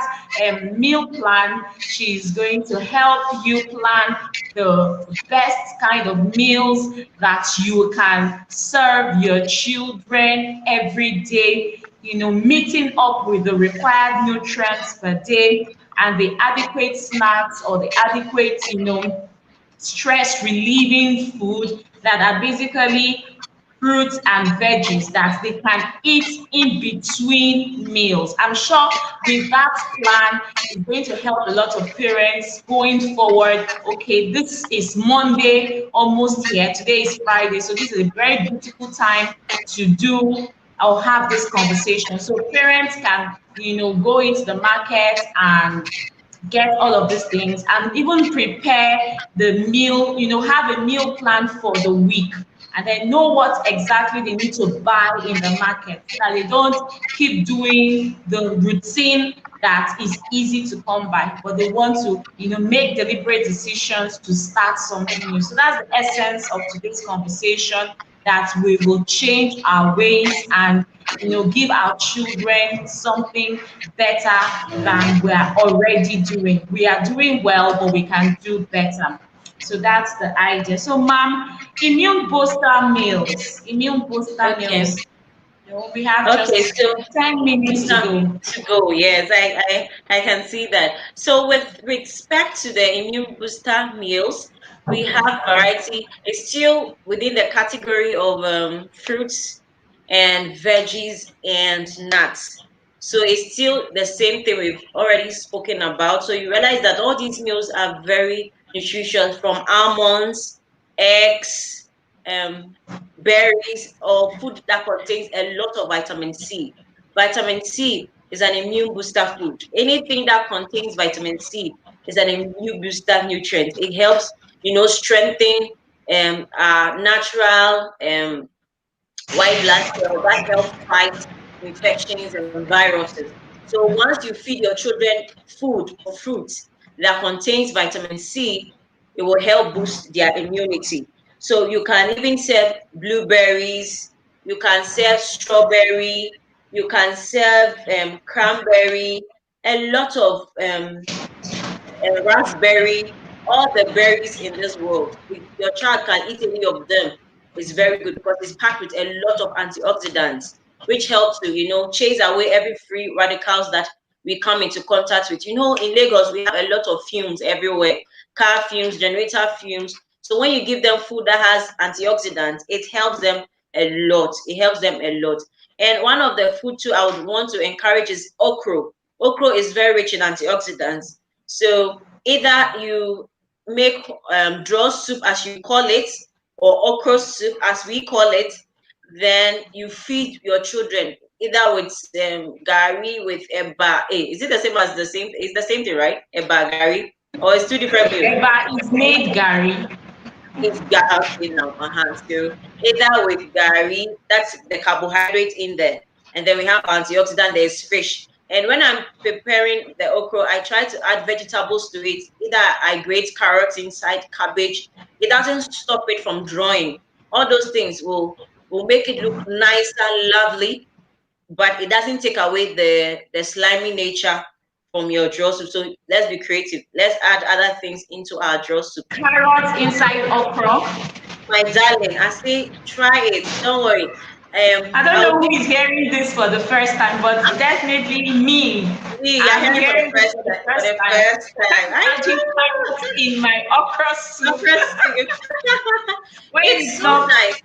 meal plan, she's going to help you plan the best kind of meals that you can serve your children every day, meeting up with the required nutrients per day and the adequate snacks or the adequate, stress relieving food that are basically fruits and veggies that they can eat in between meals. I'm sure with that plan, it's going to help a lot of parents going forward. Okay, this is Monday, almost here. Today is Friday, so this is a very beautiful time to do or have this conversation. So parents can, go into the market and get all of these things and even prepare the meal, have a meal plan for the week. and then know what exactly they need to buy in the market so that they don't keep doing the routine that is easy to come by, but they want to, make deliberate decisions to start something new. So that's the essence of today's conversation, that we will change our ways and, give our children something better than we are already doing. We are doing well, but we can do better. So that's the idea. So, ma'am, immune booster Okay. meals. We have Okay, just so 10 we minutes to have go. to go. Yes, I can see that. So with respect to the immune booster meals, we have variety. It's still within the category of fruits and veggies and nuts. So it's still the same thing we've already spoken about. So you realize that all these meals are very nutritious, from almonds, eggs, um, berries, or food that contains a lot of vitamin C. Vitamin C is an immune booster food. Anything that contains vitamin C is an immune booster nutrient. It helps, strengthen our natural white blood cells that help fight infections and viruses. So once you feed your children food or fruits that contains vitamin C, it will help boost their immunity. So you can even serve blueberries, you can serve strawberry, you can serve cranberry, a lot of raspberry, all the berries in this world. If your child can eat any of them, it's very good because it's packed with a lot of antioxidants, which helps to, chase away every free radicals that we come into contact with. In Lagos, we have a lot of fumes everywhere, car fumes, generator fumes. So when you give them food that has antioxidants, it helps them a lot. It helps them a lot. And one of the food too I would want to encourage is okra. Okra is very rich in antioxidants. So either you make draw soup as you call it, or okra soup as we call it, then you feed your children either with gari with eba. Hey, is it the same as the same? It's the same thing, right? Eba gari, or it's two different meals. Eba is made Gary. It's okay now. So either with gari, that's the carbohydrate in there, and then we have antioxidant. There's fish. And when I'm preparing the okra, I try to add vegetables to it. Either I grate carrots inside, cabbage. It doesn't stop it from drawing. All those things will make it look nice and lovely, but it doesn't take away the slimy nature from your draw soup. So let's be creative. Let's add other things into our draw soup. Carrots inside okra. My darling, I say try it. Don't worry. I don't I'll know who give is hearing this for the first time, but definitely me. you. You're I'm hearing for the hearing this first for the time. For first the time. first time, I Imagine carrots know. in my okra The soup. first thing. When It's it's so not, nice.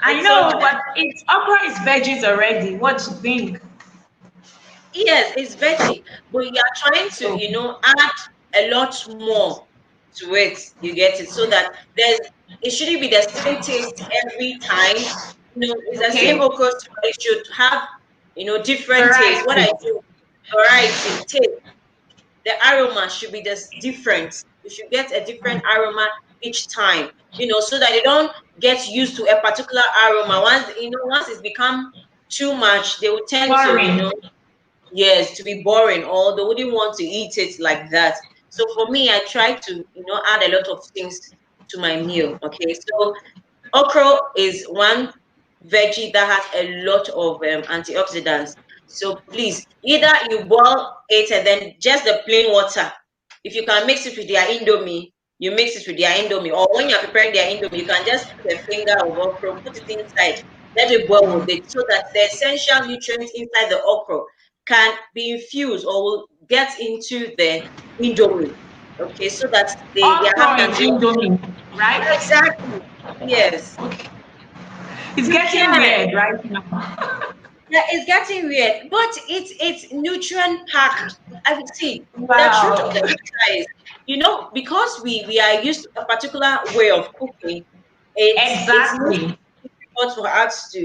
I It's so know, nice. but it's okra is veggies already. What do you think? Yes, it's veggie, but you are trying to, So, add a lot more to it. You get it, so that it shouldn't be the same taste every time. It's the same okay, okra soup, but it should have, different taste. What I variety. do, variety, taste. The aroma should be just different. You should get a different aroma each time, so that they don't get used to a particular aroma. Once it's become too much, they will tend to, Boring. yes, to be boring, or they wouldn't want to eat it like that. So for me, I try to, add a lot of things to my meal. Okay, so okra is one veggie that has a lot of antioxidants. So please, either you boil it and then just the plain water. If you can mix it with their indomie, you mix it with their indomie. Or when you're preparing their indomie, you can just put a finger of okra, put it inside, let it boil with it, so that the essential nutrients inside the okra can be infused or will get into the indomie. Okay, so that they are Okra having in antioxidants. Indomie, right? Exactly. Yes. Okay. It's You getting can. weird right now. Yeah, it's getting weird, but it's nutrient packed. I would see the truth of the Wow. matter is, because we are used to a particular way of cooking, it's not Exactly. difficult for us to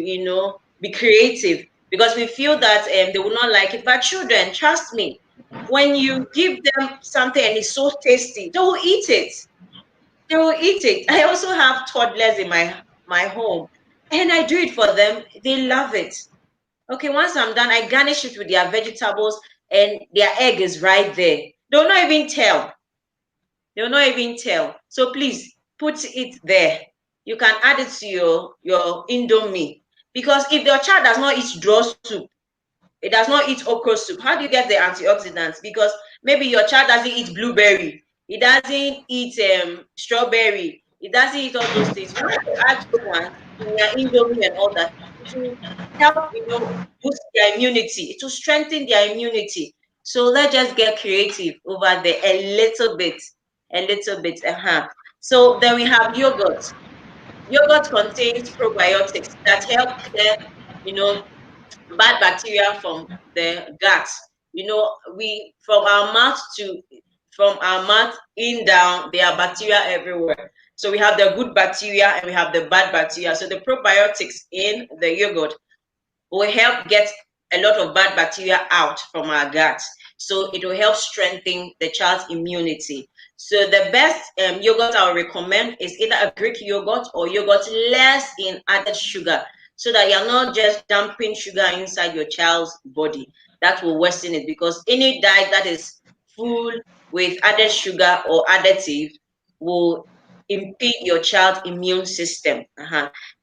be creative, because we feel that they will not like it. But children, trust me, when you give them something and it's so tasty, they will eat it. They will eat it. I also have toddlers in my my home, and I do it for them. They love it. Okay, once I'm done, I garnish it with their vegetables, and their egg is right there. They'll not even tell. They'll not even tell. So please put it there. You can add it to your Indomie. Because if your child does not eat draw soup, it does not eat okra soup, how do you get the antioxidants? Because maybe your child doesn't eat blueberry, he doesn't eat strawberry, he doesn't eat all those things. You want to add those ones in your Indomie and all that. It will help, boost their immunity. It will strengthen their immunity. So let's just get creative over there a little bit, a little bit. So then we have yogurt. Yogurt contains probiotics that help clear, you know, bad bacteria from the gut. We from our mouth in down, there are bacteria everywhere. So we have the good bacteria and we have the bad bacteria. So the probiotics in the yogurt will help get a lot of bad bacteria out from our gut. So it will help strengthen the child's immunity. So the best yogurt I would recommend is either a Greek yogurt or yogurt less in added sugar, so that you're not just dumping sugar inside your child's body. That will worsen it, because any diet that is full with added sugar or additive will impede your child's immune system.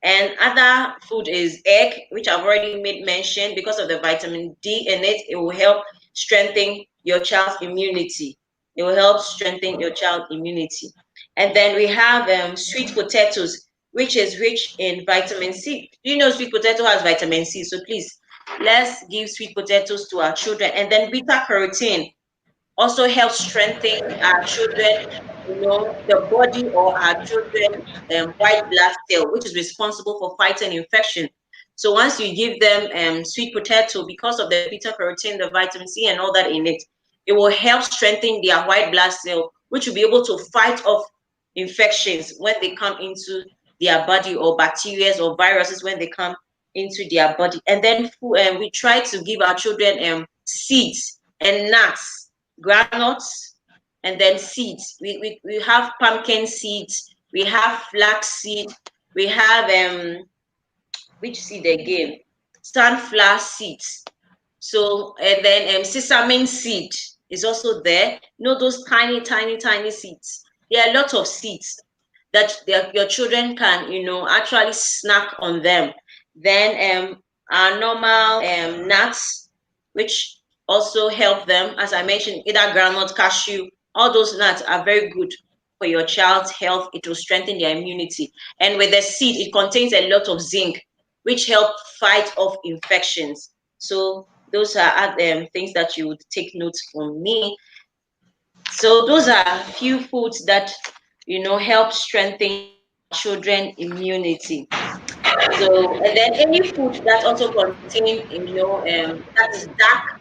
And other food is egg, which I've already made mention. Because of the vitamin D in it, it will help strengthen your child's immunity. It will help strengthen your child's immunity. And then we have sweet potatoes, which is rich in vitamin C. Do you know sweet potato has vitamin C? So please, let's give sweet potatoes to our children. And then beta carotene also helps strengthen our children, the body, or our children white blood cell, which is responsible for fighting infection. So once you give them sweet potato, because of the beta carotene, the vitamin C, and all that in it, it will help strengthen their white blood cell, which will be able to fight off infections when they come into their body, or bacteria or viruses when they come into their body. And then we try to give our children seeds and nuts, granules, and then seeds. We have pumpkin seeds, we have flax seed, we have which seed again? Sunflower seeds. So, and then sesame seed is also there. Those tiny, tiny, tiny seeds. There are a lot of seeds that your children can, actually snack on them. Then our normal nuts, which also help them, as I mentioned, either groundnut, cashew. All those nuts are very good for your child's health. It will strengthen their immunity. And with the seed, it contains a lot of zinc, which help fight off infections. So those are things that you would take notes from me. So those are a few foods that help strengthen our children immunity. So, and then any food that also contain that is dark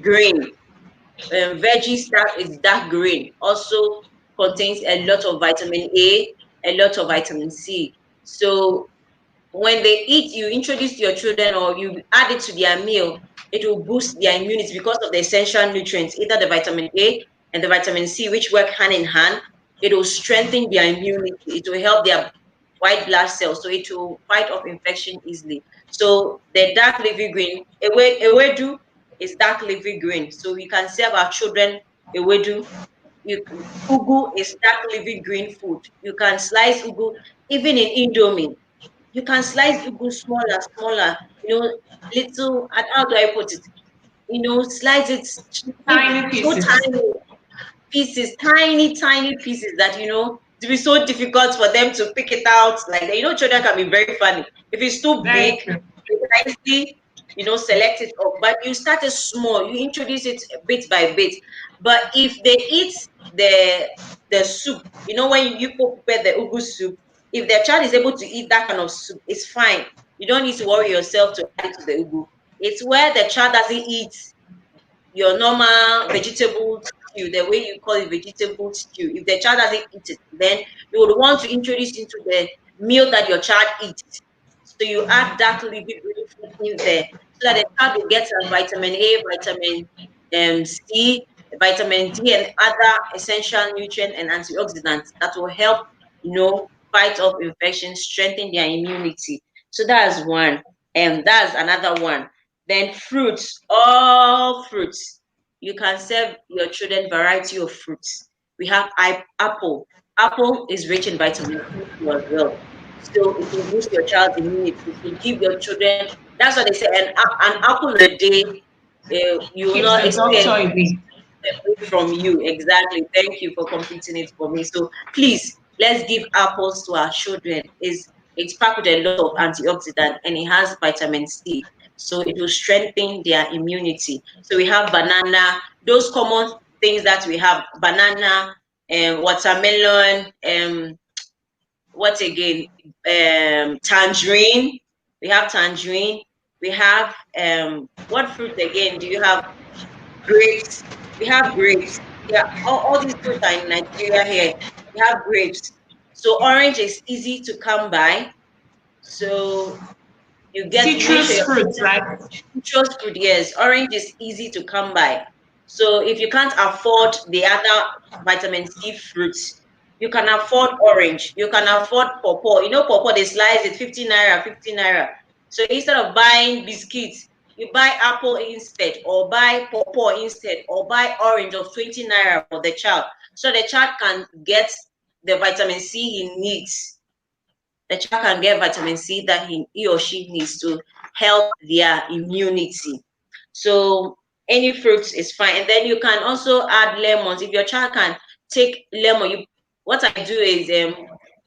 green, veggies that is dark green, also contains a lot of vitamin A, a lot of vitamin C. So when they eat, you introduce to your children or you add it to their meal, it will boost their immunity because of the essential nutrients, either the vitamin A and the vitamin C, which work hand in hand. It will strengthen their immunity. It will help their white blood cells, so it will fight off infection easily. So the dark leafy green, ewedu is dark leafy green. So we can serve our children ewedu. Ugu is dark leafy green food. You can slice ugu even in Indomie. You can slice ugu smaller, smaller, little, and how do I put it? Slice it Tiny so pieces. tiny pieces, tiny, tiny pieces that, it will be so difficult for them to pick it out. Like, children can be very funny. If it's too Very big, true. you can easily, select it off. But you start it small, you introduce it bit by bit. But if they eat the soup, when you prepare the ugu soup, if their child is able to eat that kind of soup, it's fine. You don't need to worry yourself to add it to the ugu. It's where the child doesn't eat your normal vegetable stew, the way you call it vegetable stew. If the child doesn't eat it, then you would want to introduce into the meal that your child eats. So you add dark leafy green food in there, so that the child will get vitamin A, vitamin C, vitamin D, and other essential nutrients and antioxidants that will help, fight off infection, strengthen their immunity. So that's one. And that's another one. Then fruits, all fruits. You can serve your children variety of fruits. We have apple. Apple is rich in vitamin C as well. So it will boost your child's immunity. It will give your children. That's what they say. An apple a day, you will Keeps not the doctor experience away. away from you. Exactly. Thank you for completing it for me. So please, let's give apples to our children. It's packed with a lot of antioxidant and it has vitamin C. So it will strengthen their immunity. So we have banana, those common things that we have, banana, watermelon, what again? Tangerine. We have tangerine. We have what fruit again? Do you have grapes? We have grapes. Yeah, all these fruits are in Nigeria here. We have grapes. So orange is easy to come by. So you make sure Citrus your fruits, right? citrus fruit, yes, orange is easy to come by. So if you can't afford the other vitamin C fruits, you can afford orange. You can afford pawpaw. You know pawpaw, they slice it 50 naira, 50 naira. So instead of buying biscuits, you buy apple instead, or buy pawpaw instead, or buy orange of 20 naira for the child. So the child can get the vitamin C he needs. The child can get vitamin C that he or she needs to help their immunity. So any fruits is fine. And then you can also add lemons. If your child can take lemon, what I do is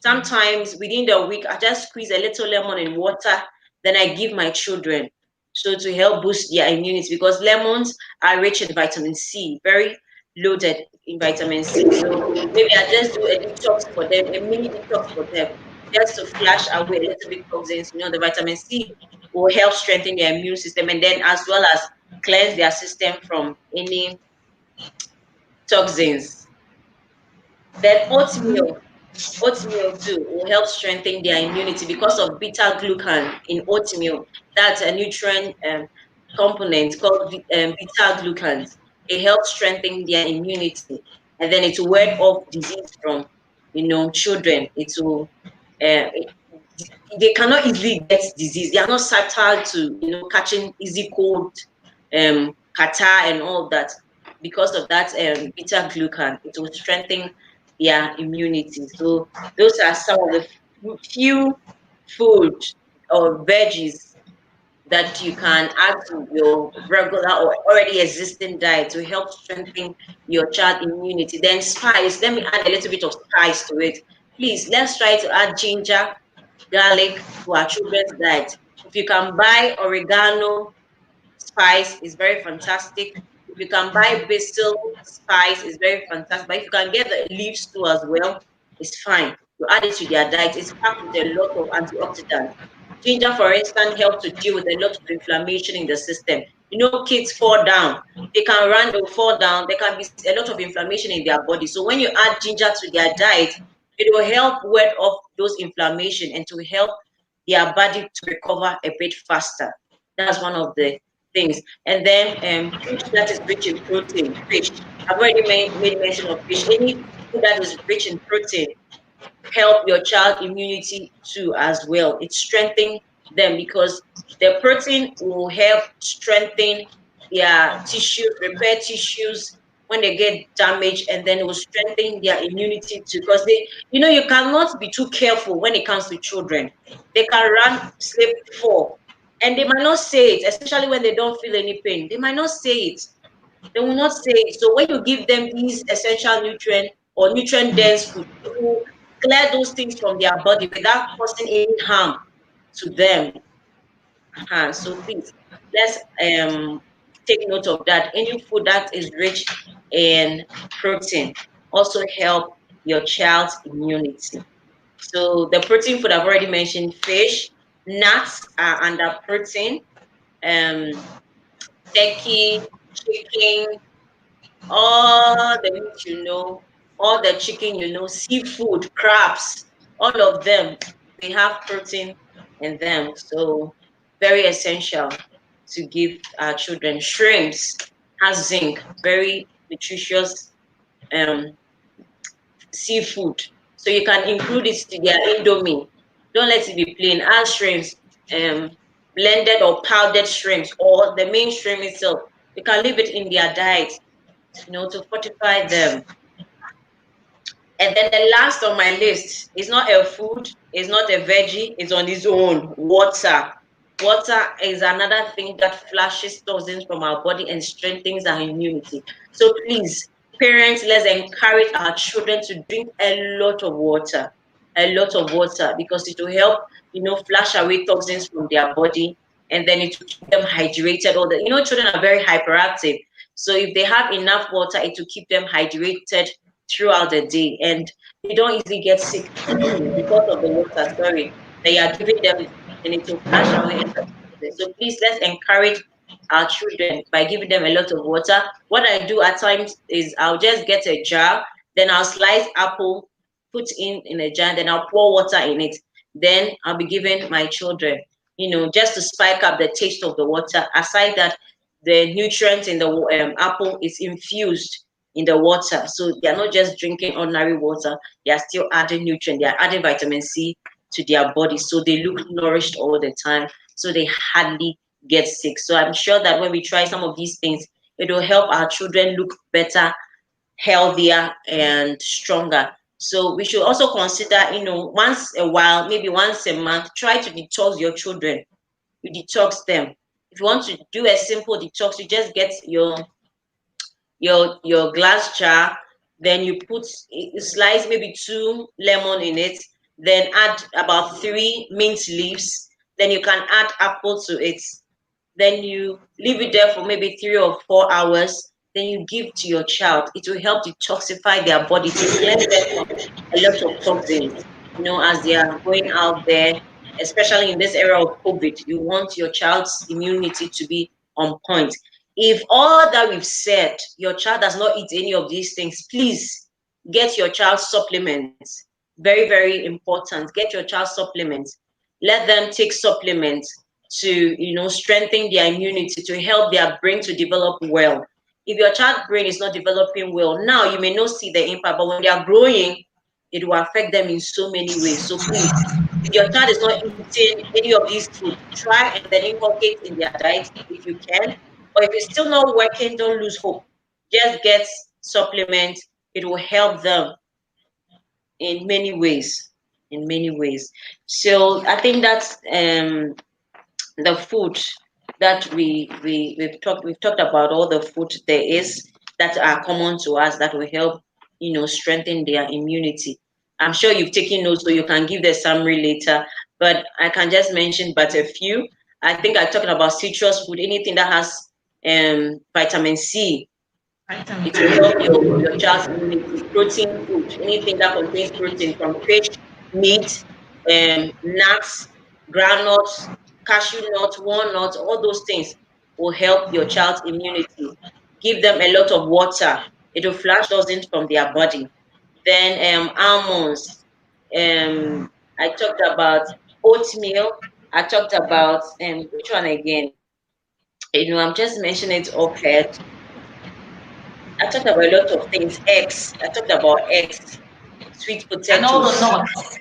sometimes within the week I just squeeze a little lemon in water, then I give my children. So to help boost their immunity because lemons are rich in vitamin C, very loaded in vitamin C. So maybe I just do a detox for them, a mini detox for them just to flash away a little bit toxins. The vitamin C will help strengthen their immune system and then as well as cleanse their system from any toxins. Then oatmeal too will help strengthen their immunity because of beta glucan in oatmeal. That's a nutrient component called beta glucans. It helps strengthen their immunity, and then it will ward off disease from children. It will it, they cannot easily get disease. They are not susceptible to catching easy cold, catarrh, and all that because of that beta glucan. It will strengthen their immunity. So those are some of the few food or veggies that you can add to your regular or already existing diet to help strengthen your child immunity. Then spice, let me add a little bit of spice to it. Please, let's try to add ginger, garlic to our children's diet. If you can buy oregano spice, is very fantastic. If you can buy basil spice, is very fantastic. But if you can get the leaves too as well, it's fine. You add it to their diet. It's packed with a lot of antioxidants. Ginger, for instance, helps to deal with a lot of inflammation in the system. Kids fall down. They can run, they'll fall down. There can be a lot of inflammation in their body. So when you add ginger to their diet, it will help ward off those inflammation and to help their body to recover a bit faster. That's one of the things. And then fish that is rich in protein. Fish. I've already made mention of fish. Any food that is rich in protein help your child immunity too as well. It strengthens them because the protein will help strengthen their tissues, repair tissues when they get damaged, and then it will strengthen their immunity too. Because you cannot be too careful when it comes to children. They can run, slip, fall, and they might not say it, especially when they don't feel any pain. They might not say it. They will not say it. So when you give them these essential nutrient or nutrient dense food, it will clear those things from their body without causing any harm to them. So please, let's take note of that. Any food that is rich in protein also help your child's immunity. So the protein food I've already mentioned, fish, nuts are under protein, um, turkey, chicken, all the meat all the chicken seafood, crabs, all of them, they have protein in them. So very essential to give our children. Shrimps has zinc, very nutritious um, seafood. So you can include it to their indomie. Don't let it be plain. Add shrimps, um, blended or powdered shrimps, or the main shrimp itself. You can leave it in their diet, to fortify them. And then the last on my list is not a food, it's not a veggie, it's on its own. Water. Water is another thing that flushes toxins from our body and strengthens our immunity. So please, parents, let's encourage our children to drink a lot of water. A lot of water, because it will help, flush away toxins from their body, and then it will keep them hydrated. All the children are very hyperactive. So if they have enough water, it will keep them hydrated throughout the day, and they don't easily get sick because of the water, sorry, that you are giving them, and it will flush away. So please, let's encourage our children by giving them a lot of water. What I do at times is I'll just get a jar, then I'll slice apple, put in a jar, then I'll pour water in it. Then I'll be giving my children, just to spike up the taste of the water. Aside that, the nutrients in the apple is infused in the water. So they are not just drinking ordinary water, they are still adding nutrient, they are adding vitamin C to their body. So they look nourished all the time. So they hardly get sick. So I'm sure that when we try some of these things, it will help our children look better, healthier, and stronger. So we should also consider, once a while, maybe once a month, try to detox your children. You detox them. If you want to do a simple detox, you just get your glass jar, then you slice maybe 2 lemon in it, then add about 3 mint leaves, then you can add apple to it, then you leave it there for maybe 3 or 4 hours, then you give to your child. It will help detoxify their body, to cleanse them from a lot of toxins, as they are going out there, especially in this era of COVID. You want your child's immunity to be on point. If all that we've said, your child does not eat any of these things, please get your child supplements. Very, very important. Get your child supplements. Let them take supplements to, strengthen their immunity, to help their brain to develop well. If your child's brain is not developing well, now you may not see the impact, but when they are growing, it will affect them in so many ways. So please, if your child is not eating any of these foods, try and then inculcate in their diet if you can. Or if it's still not working, don't lose hope. Just get supplements. It will help them in many ways. In many ways. So I think that's the food that we've talked about, all the food there is that are common to us that will help, strengthen their immunity. I'm sure you've taken notes, so you can give the summary later, but I can just mention but a few. I think I talked about citrus food, anything that has vitamin C. It will help your child's immunity. Protein food, anything that contains protein, from fish, meat, nuts, groundnuts, cashew nuts, walnuts, all those things will help your child's immunity. Give them a lot of water. It will flush those in from their body. Then almonds. I talked about oatmeal. I talked about which one again? I'm just mentioning it offhand. I talked about a lot of things. Eggs. I talked about eggs, sweet And all the potatoes, nuts.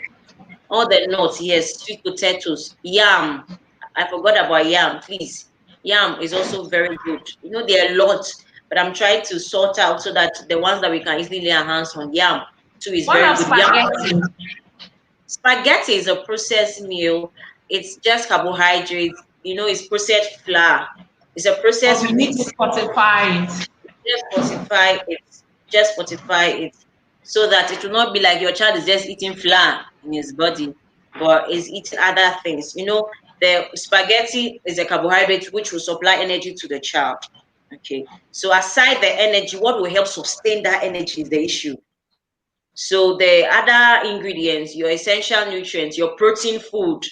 all the nuts. Yes, sweet potatoes, yam. I forgot about yam. Please, yam is also very good. There are a lot, but I'm trying to sort out so that the ones that we can easily lay our hands on. Yam too is What very of good. Yam. spaghetti? Spaghetti is a processed meal. It's just carbohydrates. It's processed flour. It's a But processed we need wheat. to fortify it. Just fortify it. Just fortify it so that it will not be like your child is just eating flour in his body, but is eating other things. The spaghetti is a carbohydrate which will supply energy to the child. Okay. So aside the energy, what will help sustain that energy is the issue. So the other ingredients, your essential nutrients, your protein food,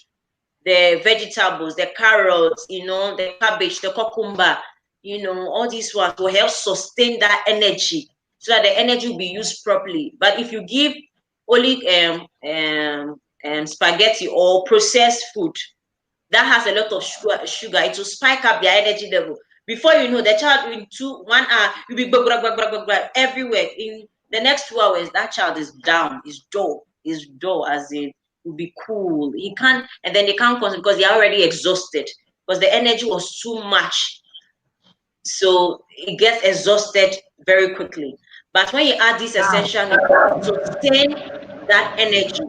the vegetables, the carrots, the cabbage, the cucumber, all these ones will help sustain that energy so that the energy will be used properly. But if you give only spaghetti or processed food that has a lot of sugar, it will spike up their energy level. Before you know, the child in 1 hour will be everywhere. In the next 2 hours, that child is down, is dull. is dull, as in will be cool. He can't, and then they can't concentrate because they're already exhausted because the energy was too much. So it gets exhausted very quickly. But when you add this Wow. essential nutrient, sustain that energy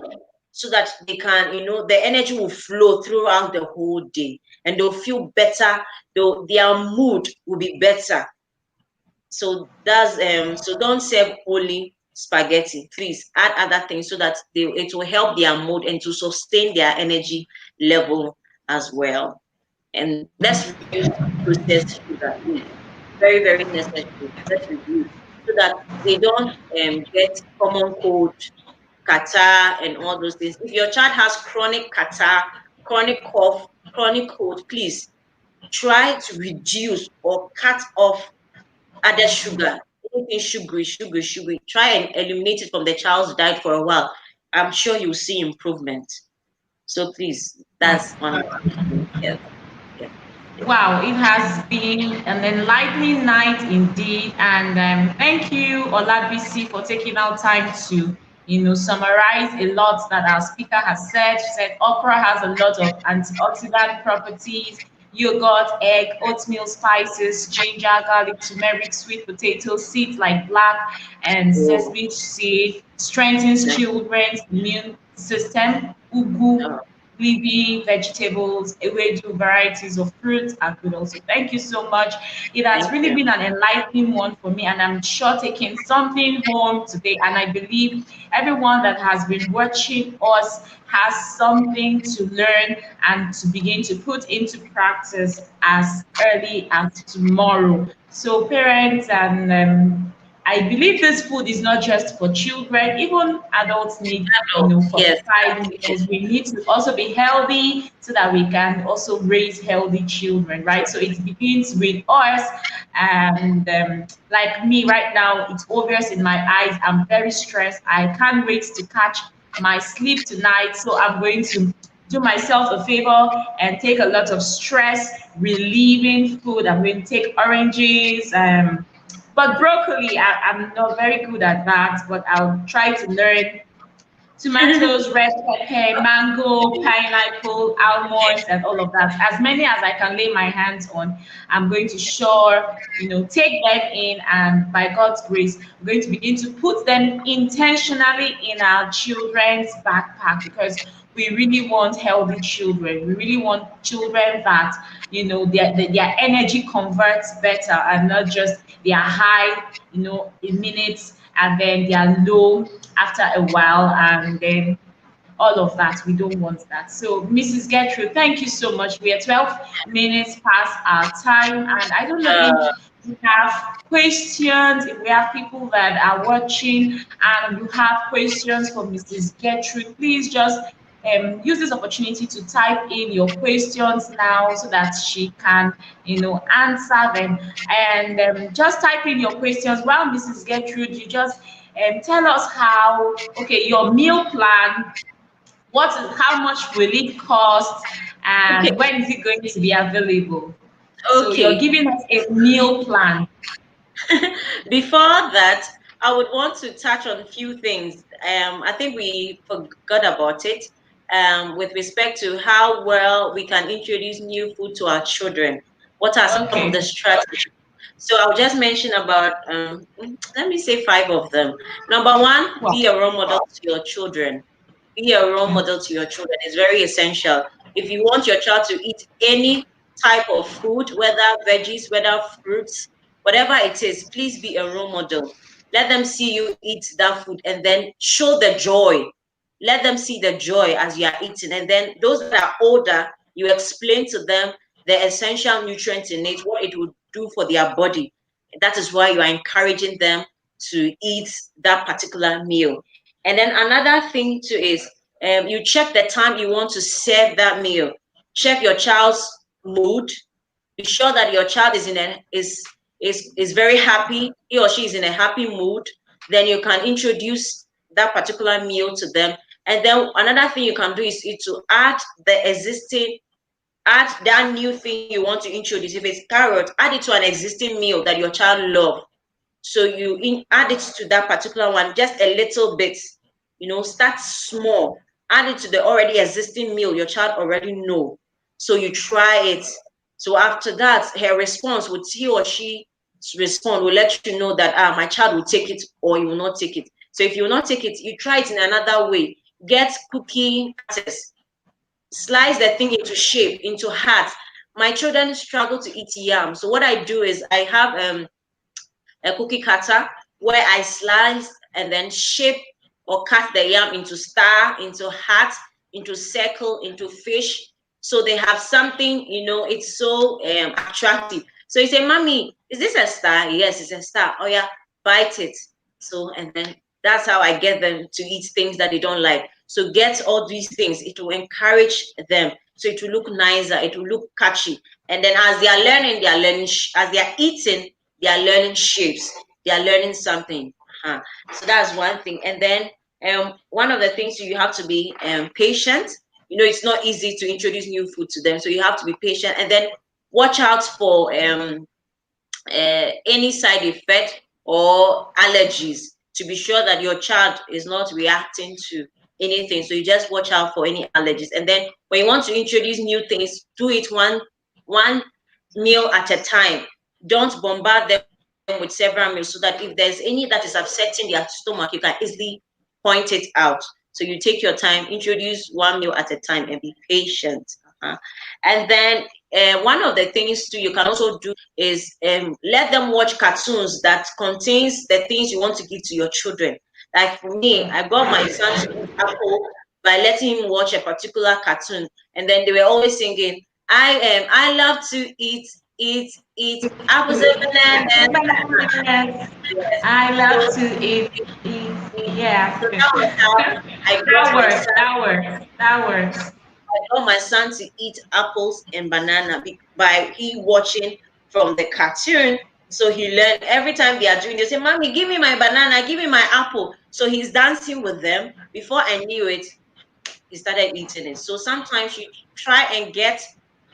so that they can, the energy will flow throughout the whole day and they'll feel better, their mood will be better. So that's so don't serve only spaghetti. Please add other things so that it will help their mood and to sustain their energy level as well. And let's reduce processed sugar, please. Very, very necessary. Let's reduce so that they don't get common cold, catarrh, and all those things. If your child has chronic catarrh, chronic cough, chronic cold, please try to reduce or cut off added sugar, anything sugary, sugary, sugary. Try and eliminate it from the child's diet for a while. I'm sure you'll see improvement. So please, that's one of the things. Yes, yes, yes. Wow, it has been an enlightening night indeed, and thank you, Olabisi, for taking out time to, summarize a lot that our speaker has said. She said okra has a lot of antioxidant properties, yogurt, egg, oatmeal spices, ginger, garlic, turmeric, sweet potato seeds like black and Oh, sesame seed, strengthens no, children's immune system, ugu, no. leafy vegetables, ewedu, varieties of fruits are good also. Thank you so much. It has Thank really you. been an enlightening one for me, and I'm sure taking something home today. And I believe everyone that has been watching us has something to learn and to begin to put into practice as early as tomorrow. So, parents and I believe this food is not just for children, even adults need, Adults, yes, fortified yes, meals. We need to also be healthy so that we can also raise healthy children, right? So it begins with us. And like me right now, it's obvious in my eyes, I'm very stressed. I can't wait to catch my sleep tonight. So I'm going to do myself a favor and take a lot of stress relieving food. I'm going to take oranges, but broccoli, I'm not very good at that, but I'll try to learn. yes. Tomatoes, red pepper, mango, pineapple, almonds, and all of that. As many as I can lay my hands on, I'm going to sure, take them in, and by God's grace, I'm going to begin to put them intentionally in our children's backpack because we really want healthy children. We really want children that, their energy converts better and not just they are high, in minutes and then they are low after a while and then all of that. We don't want that. So, Mrs. Gertrude, thank you so much. We are 12 minutes past our time, and I don't know if Uh, we have questions, if we have people that are watching and you have questions for Mrs. Gertrude, please just use this opportunity to type in your questions now so that she can, answer them. And just type in your questions while Mrs. Gertrude, you just tell us how, okay, your meal plan, how much will it cost, okay, and when is it going to be available? So you're okay. giving us a meal plan. Before that, I would want to touch on a few things. I think we forgot about it with respect to how well we can introduce new food to our children. What are some of the Okay. strategies? So I'll just mention about, let me say five of them. Number one, Well, be a role model to your children. Be a role model to your children. It's very essential. If you want your child to eat any type of food, whether veggies, whether fruits, whatever it is, please be a role model. Let them see you eat that food and then show the joy. Let them see the joy as you are eating. And then those that are older, you explain to them the essential nutrients in it, what it will do for their body. That is why you are encouraging them to eat that particular meal. And then another thing too is you check the time you want to serve that meal. Check your child's mood. Be sure that your child is very happy. He or she is in a happy mood. Then you can introduce that particular meal to them. And then another thing you can do is to add that new thing you want to introduce. If it's carrot, add it to an existing meal that your child loves. So you add it to that particular one, just a little bit. start small, add it to the already existing meal your child already know. So you try it. So after that, her response would, he or she respond will let you know that my child will take it or he will not take it. So if you will not take it, you try it in another way. Get cookie cutters, slice the thing into shape, into hearts. My children struggle to eat yam. So what I do is I have a cookie cutter where I slice and then shape or cut the yam into star, into heart, into circle, into fish. So they have something, it's so attractive. So you say, Mommy, is this a star? Yes, it's a star. Oh yeah, bite it. So, and then that's how I get them to eat things that they don't like. So get all these things. It will encourage them. So it will look nicer. It will look catchy. And then as they are learning, as they are eating, they are learning shapes. They are learning something. So that's one thing. And then one of the things you have to be patient. It's not easy to introduce new food to them. So you have to be patient. And then watch out for any side effect or allergies to be sure that your child is not reacting to anything. So you just watch out for any allergies. And then when you want to introduce new things, do it one meal at a time. Don't bombard them with several meals, so that if there's any that is upsetting their stomach, you can easily point it out. So you take your time, introduce one meal at a time, and be patient. And then one of the things too you can also do is let them watch cartoons that contains the things you want to give to your children. Like for me, I got my son to eat apple by letting him watch a particular cartoon, and then they were always singing, I love to eat apples and bananas. Bananas. Yes. I So, love to eat. so Yeah. that was how I That got my works. son. That works. That works. I got my son to eat apples and banana by he watching from the cartoon. So he learned every time they are doing, they say, Mommy, give me my banana, give me my apple. So he's dancing with them. Before I knew it, he started eating it. So sometimes you try and get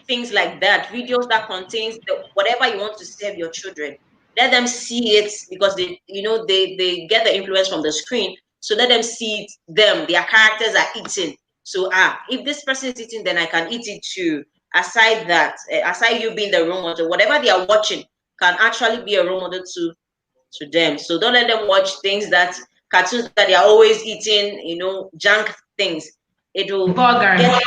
things like that, videos that contains whatever you want to serve your children. Let them see it because they get the influence from the screen. So let them see it, their characters are eating. So if this person is eating, then I can eat it too. Aside that, aside you being the role model, whatever they are watching can actually be a role model to them. So don't let them watch things that cartoons that they are always eating, junk things. It will Burgers. get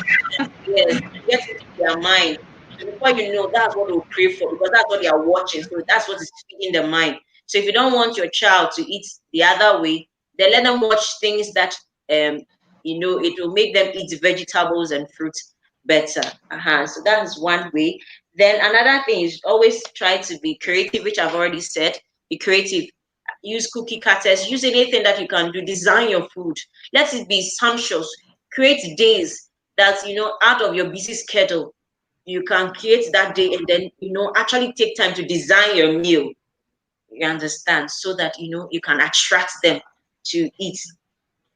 yes, get into their mind. So before you know, that's what they'll crave for because that's what they are watching. So that's what is feeding the mind. So if you don't want your child to eat the other way, then let them watch things that it will make them eat vegetables and fruits better. So that is one way. Then another thing is always try to be creative, which I've already said. Be creative. Use cookie cutters. Use anything that you can do. Design your food. Let it be sumptuous. Create days that out of your busy schedule you can create that day and then actually take time to design your meal. You understand, so that you can attract them to eat.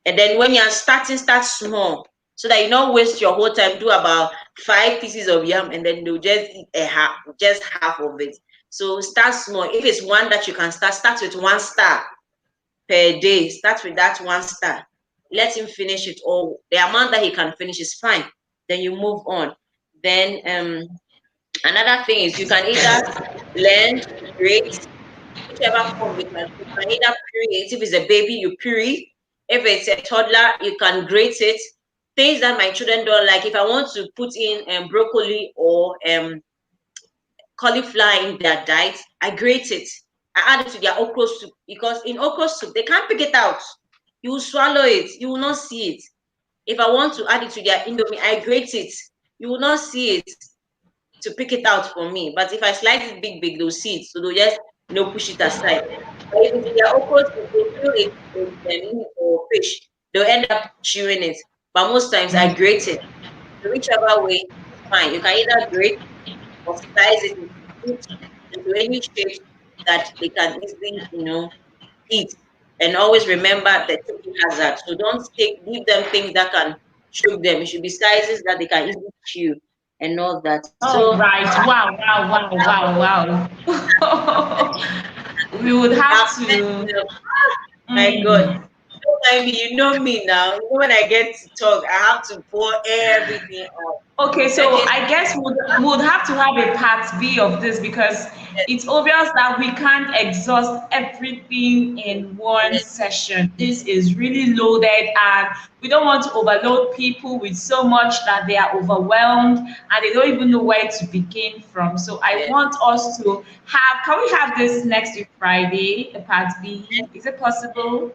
And then when you're starting, start small so that you don't waste your whole time. Do about 5 pieces of yam and then they'll just eat just half of it. So start small. If it's one that you can start with 1 star per day. Start with that 1 star. Let him finish it, or the amount that he can finish is fine. Then you move on. Then another thing is you can either learn, create, whichever form you can. You can either create. If it's a baby, you puree. If it's a toddler, you can grate it. Things that my children don't like. If I want to put in broccoli or cauliflower in their diet, I grate it. I add it to their okra soup because in okra soup they can't pick it out. You will swallow it. You will not see it. If I want to add it to their indomie, I grate it. You will not see it to pick it out for me. But if I slice it big, they'll see it. So they'll just push it aside. But if it's their okra soup, they feel it with meat or fish. They'll end up chewing it. But most times I grate it. So whichever way, it's fine. You can either grate or slice it into any shape that they can easily, eat. And always remember the choking hazard. So don't give them things that can choke them. It should be sizes that they can easily chew and all that. All So right. Wow. Wow. Wow. Wow. Wow. We would I've have met to. my God. Mm. So time, you know me now. You know when I get to talk, I have to pour everything out. Okay, so Okay. I guess would have to have a part B of this because it's obvious that we can't exhaust everything in one session. This is really loaded, and we don't want to overload people with so much that they are overwhelmed and they don't even know where to begin from. So I Yes. want us to have, can we have this next week Friday, a part B? Is it possible?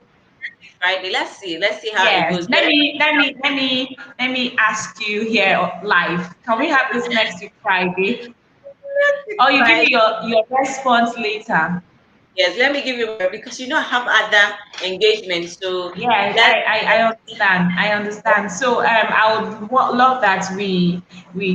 Friday. Let's see. Let's see how it Yes. goes. But Let me ask you here live. Can we have this next week Friday? Or you give me Friday. your response later. Yes, let me give you my, because I have other engagements. So Yes, let's I understand. I understand. So I would love that we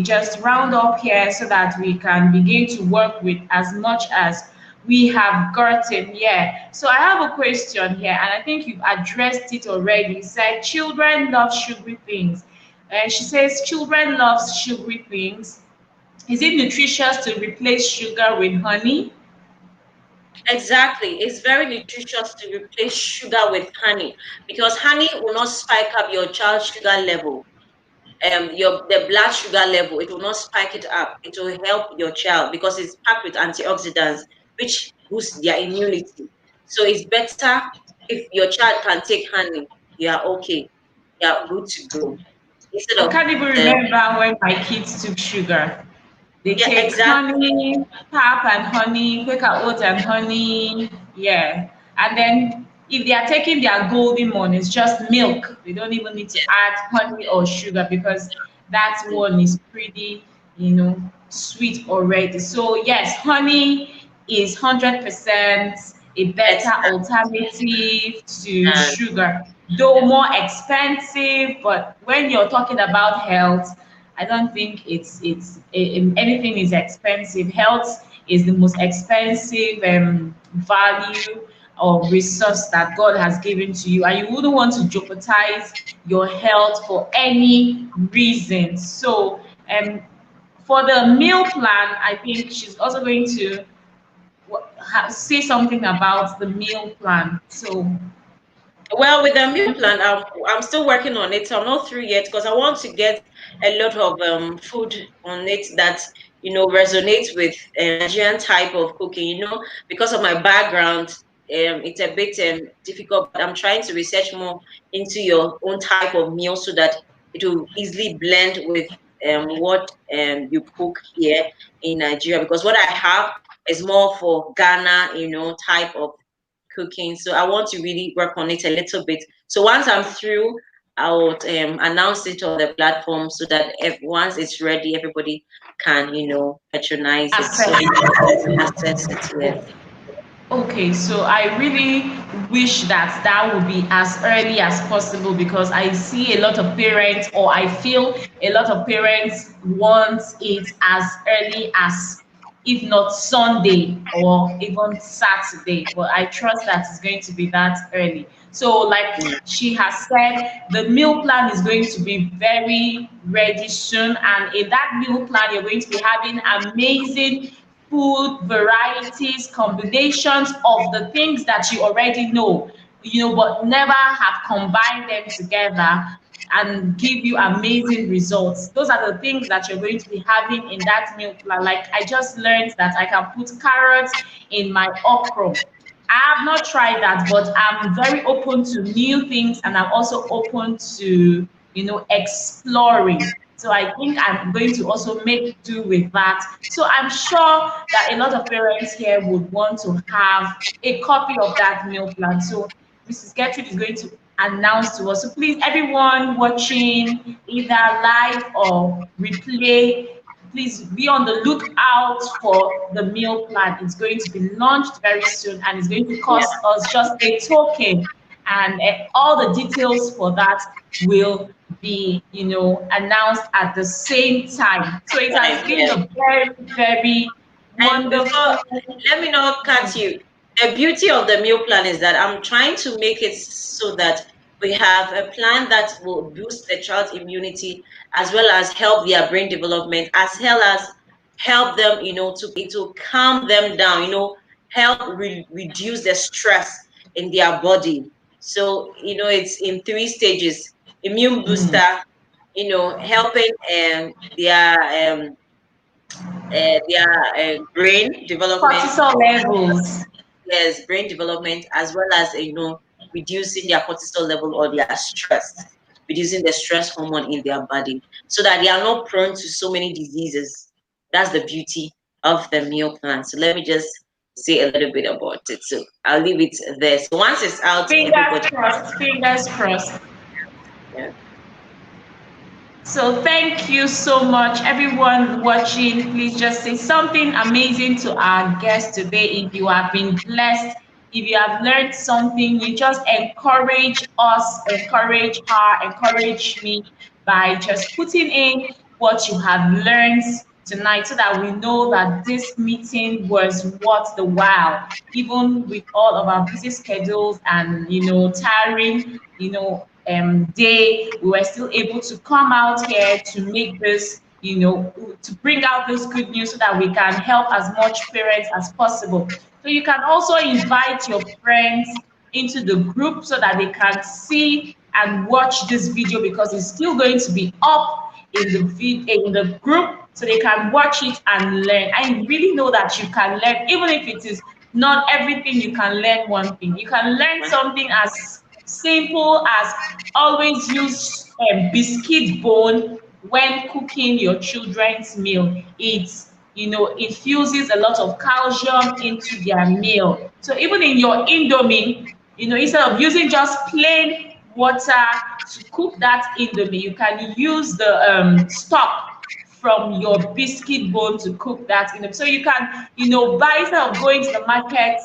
just round up here so that we can begin to work with as much as we have gotten. Yeah. So I have a question here, and I think you've addressed it already. You said children love sugary things. She says children love sugary things. Is it nutritious to replace sugar with honey? exactly. It's very nutritious to replace sugar with honey because honey will not spike up your child's sugar level. Your the blood sugar level, it will not spike it up. It will help your child because it's packed with antioxidants, which boost their immunity. So it's better if your child can take honey. You are okay. You are good to go instead I of can't even the remember when my kids took sugar. They yeah take exactly. honey, pap and honey, Quaker oats and honey. Yeah. And then if they are taking their golden one, it's just milk. They don't even need to add honey or sugar because that one is pretty, sweet already. So yes, honey is 100% a better Better alternative to than sugar, though more expensive. But when you're talking about health, I don't think anything is expensive. Health is the most expensive value or resource that God has given to you, and you wouldn't want to jeopardize your health for any reason. So, for the meal plan, I think she's also going to say something about the meal plan. So, well, with the meal plan, I'm still working on it. So I'm not through yet because I want to get a lot of food on it that resonates with Nigerian type of cooking. Because of my background, it's a bit difficult. But I'm trying to research more into your own type of meal so that it will easily blend with what you cook here in Nigeria. Because what I have is more for Ghana, type of cooking. So I want to really work on it a little bit. So once I'm through, I would announce it on the platform so that once it's ready, everybody can, patronize it. So access. access it. Yes. Okay, so I really wish that that would be as early as possible because I see a lot of parents, or I feel a lot of parents want it as early as, if not Sunday or even Saturday. But I trust that it's going to be that early. So, like Mm. she has said, the meal plan is going to be very ready soon. And in that meal plan, you're going to be having amazing food varieties, combinations of the things that you already know, but never have combined them together and give you amazing results. Those are the things that you're going to be having in that meal plan. Like I just learned that I can put carrots in my okra. I have not tried that, but I'm very open to new things and I'm also open to, exploring. So I think I'm going to also make do with that. So I'm sure that a lot of parents here would want to have a copy of that meal plan. So Mrs. Gertrude is going to announce to us. So please, everyone watching either live or replay, please be on the lookout for the meal plan. It's going to be launched very soon and it's going to Yeah. cost us just a token. And all the details for that will be, announced at the same time. So it has Fine. been Yeah. a very, very And before, wonderful. let me not cut you. The beauty of the meal plan is that I'm trying to make it so that we have a plan that will boost the child's immunity as well as help their brain development, as well as help them, to calm them down, help reduce the stress in their body. So, it's in three stages: immune Mm. booster, helping their brain development. Cortisol levels. Yes, brain development, as well as reducing their cortisol level or their stress, reducing the stress hormone in their body, so that they are not prone to so many diseases. That's the beauty of the meal plan. So let me just say a little bit about it. So I'll leave it there. So once it's out, Fingers everybody. crossed. Fingers crossed. Yeah. So thank you so much, everyone watching. Please just say something amazing to our guest today. If you have been blessed, if you have learned something, you just encourage us, encourage her, encourage me by just putting in what you have learned tonight so that we know that this meeting was worth the while, even with all of our busy schedules and tiring, day, we were still able to come out here to make this, to bring out this good news so that we can help as much parents as possible. So you can also invite your friends into the group so that they can see and watch this video, because it's still going to be up in the in the group, so they can watch it and learn. I really know that you can learn, even if it is not everything. You can learn one thing. You can learn something as simple as always use biscuit bone when cooking your children's meal. It infuses a lot of calcium into their meal. So even in your indomie, instead of using just plain water to cook that indomie, you can use the stock from your biscuit bone to cook that indomie. So you can, buy, instead of going to the market,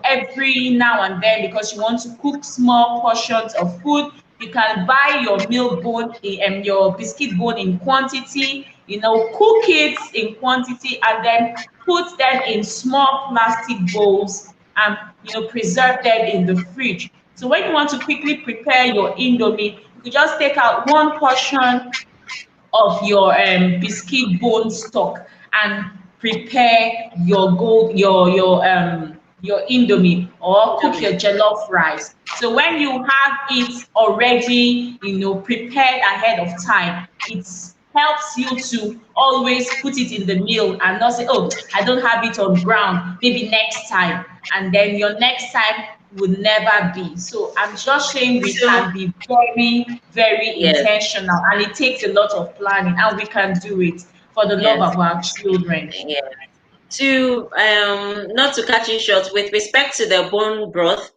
every now and then, because you want to cook small portions of food. You can buy your meal bone and your biscuit bone in quantity, cook it in quantity, and then put them in small plastic bowls and preserve them in the fridge. So when you want to quickly prepare your indomie, you could just take out one portion of your biscuit bone stock and prepare your indomie, or cook Indomie. your jollof rice. So when you have it already, prepared ahead of time, it helps you to always put it in the meal and not say, oh, I don't have it on ground, maybe next time, and then your next time would never be. So I'm just saying we So can be very, very yes, intentional, and it takes a lot of planning, and we can do it for the love yes, of our children. yes. To not to cut you short, with respect to the bone broth,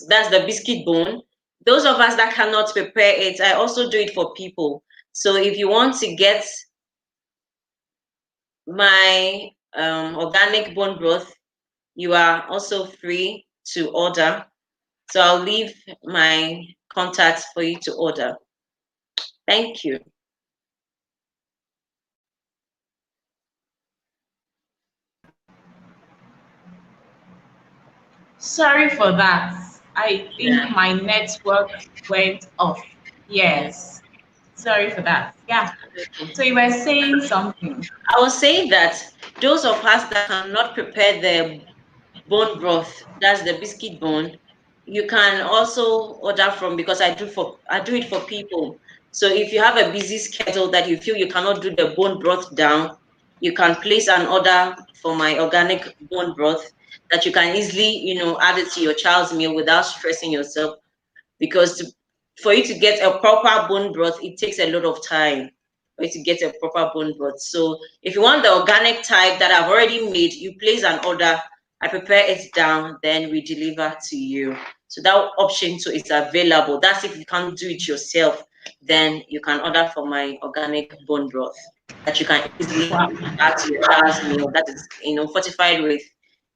that's the biscuit bone. Those of us that cannot prepare it, I also do it for people. So if you want to get my organic bone broth, you are also free to order. So I'll leave my contacts for you to order. Thank you. Sorry for that. I think Yeah. my network went off. Yes. Sorry for that. Yeah. Okay. So you were saying something. I was saying that those of us that cannot prepare the bone broth, that's the biscuit bone, you can also order from, because I do it for people. So if you have a busy schedule that you feel you cannot do the bone broth down, you can place an order for my organic bone broth that you can easily, add it to your child's meal without stressing yourself, because for you to get a proper bone broth, it takes a lot of time for you to get a proper bone broth. So if you want the organic type that I've already made, you place an order, I prepare it down, then we deliver to you. So that option too is available. That's if you can't do it yourself, then you can order for my organic bone broth that you can easily Wow. add to your child's meal. That is, fortified with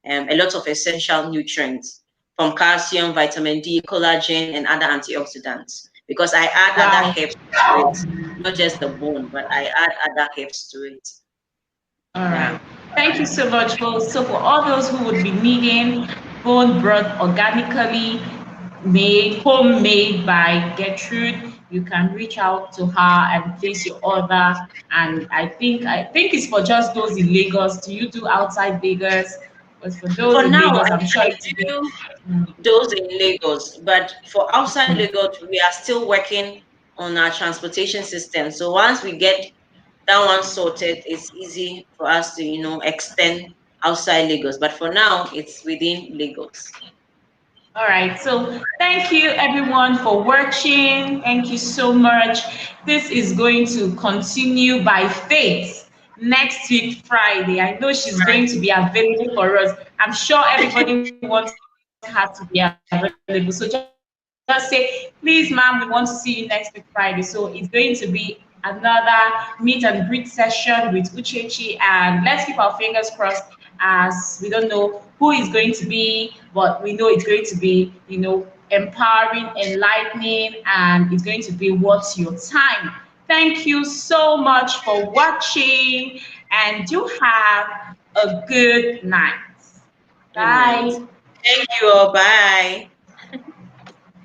a lot of essential nutrients from calcium, vitamin D, collagen, and other antioxidants. Because I add other Wow. herbs to it, not just the bone, but I add other herbs to it. All Yeah. right. Thank you so much, both. So for all those who would be needing bone broth organically made, homemade by Gertrude, you can reach out to her and place your order. And I think it's for just those in Lagos. Do you do outside Lagos? But for those For in now, Lagos, I'm sure I it will be. do Mm, those in Lagos, but for outside Lagos, we are still working on our transportation system. So once we get that one sorted, it's easy for us to, extend outside Lagos. But for now, it's within Lagos. all right. So thank you everyone for watching. Thank you so much. This is going to continue by faith next week Friday. I know she's going to be available for us. I'm sure everybody wants her to be available. So just say, please, ma'am, we want to see you next week Friday. So it's going to be another meet and greet session with Uchechi, and let's keep our fingers crossed as we don't know who is going to be, but we know it's going to be, empowering, enlightening, and it's going to be worth your time. Thank you so much for watching, and you have a good night. Good night. Bye. Thank you all. Bye.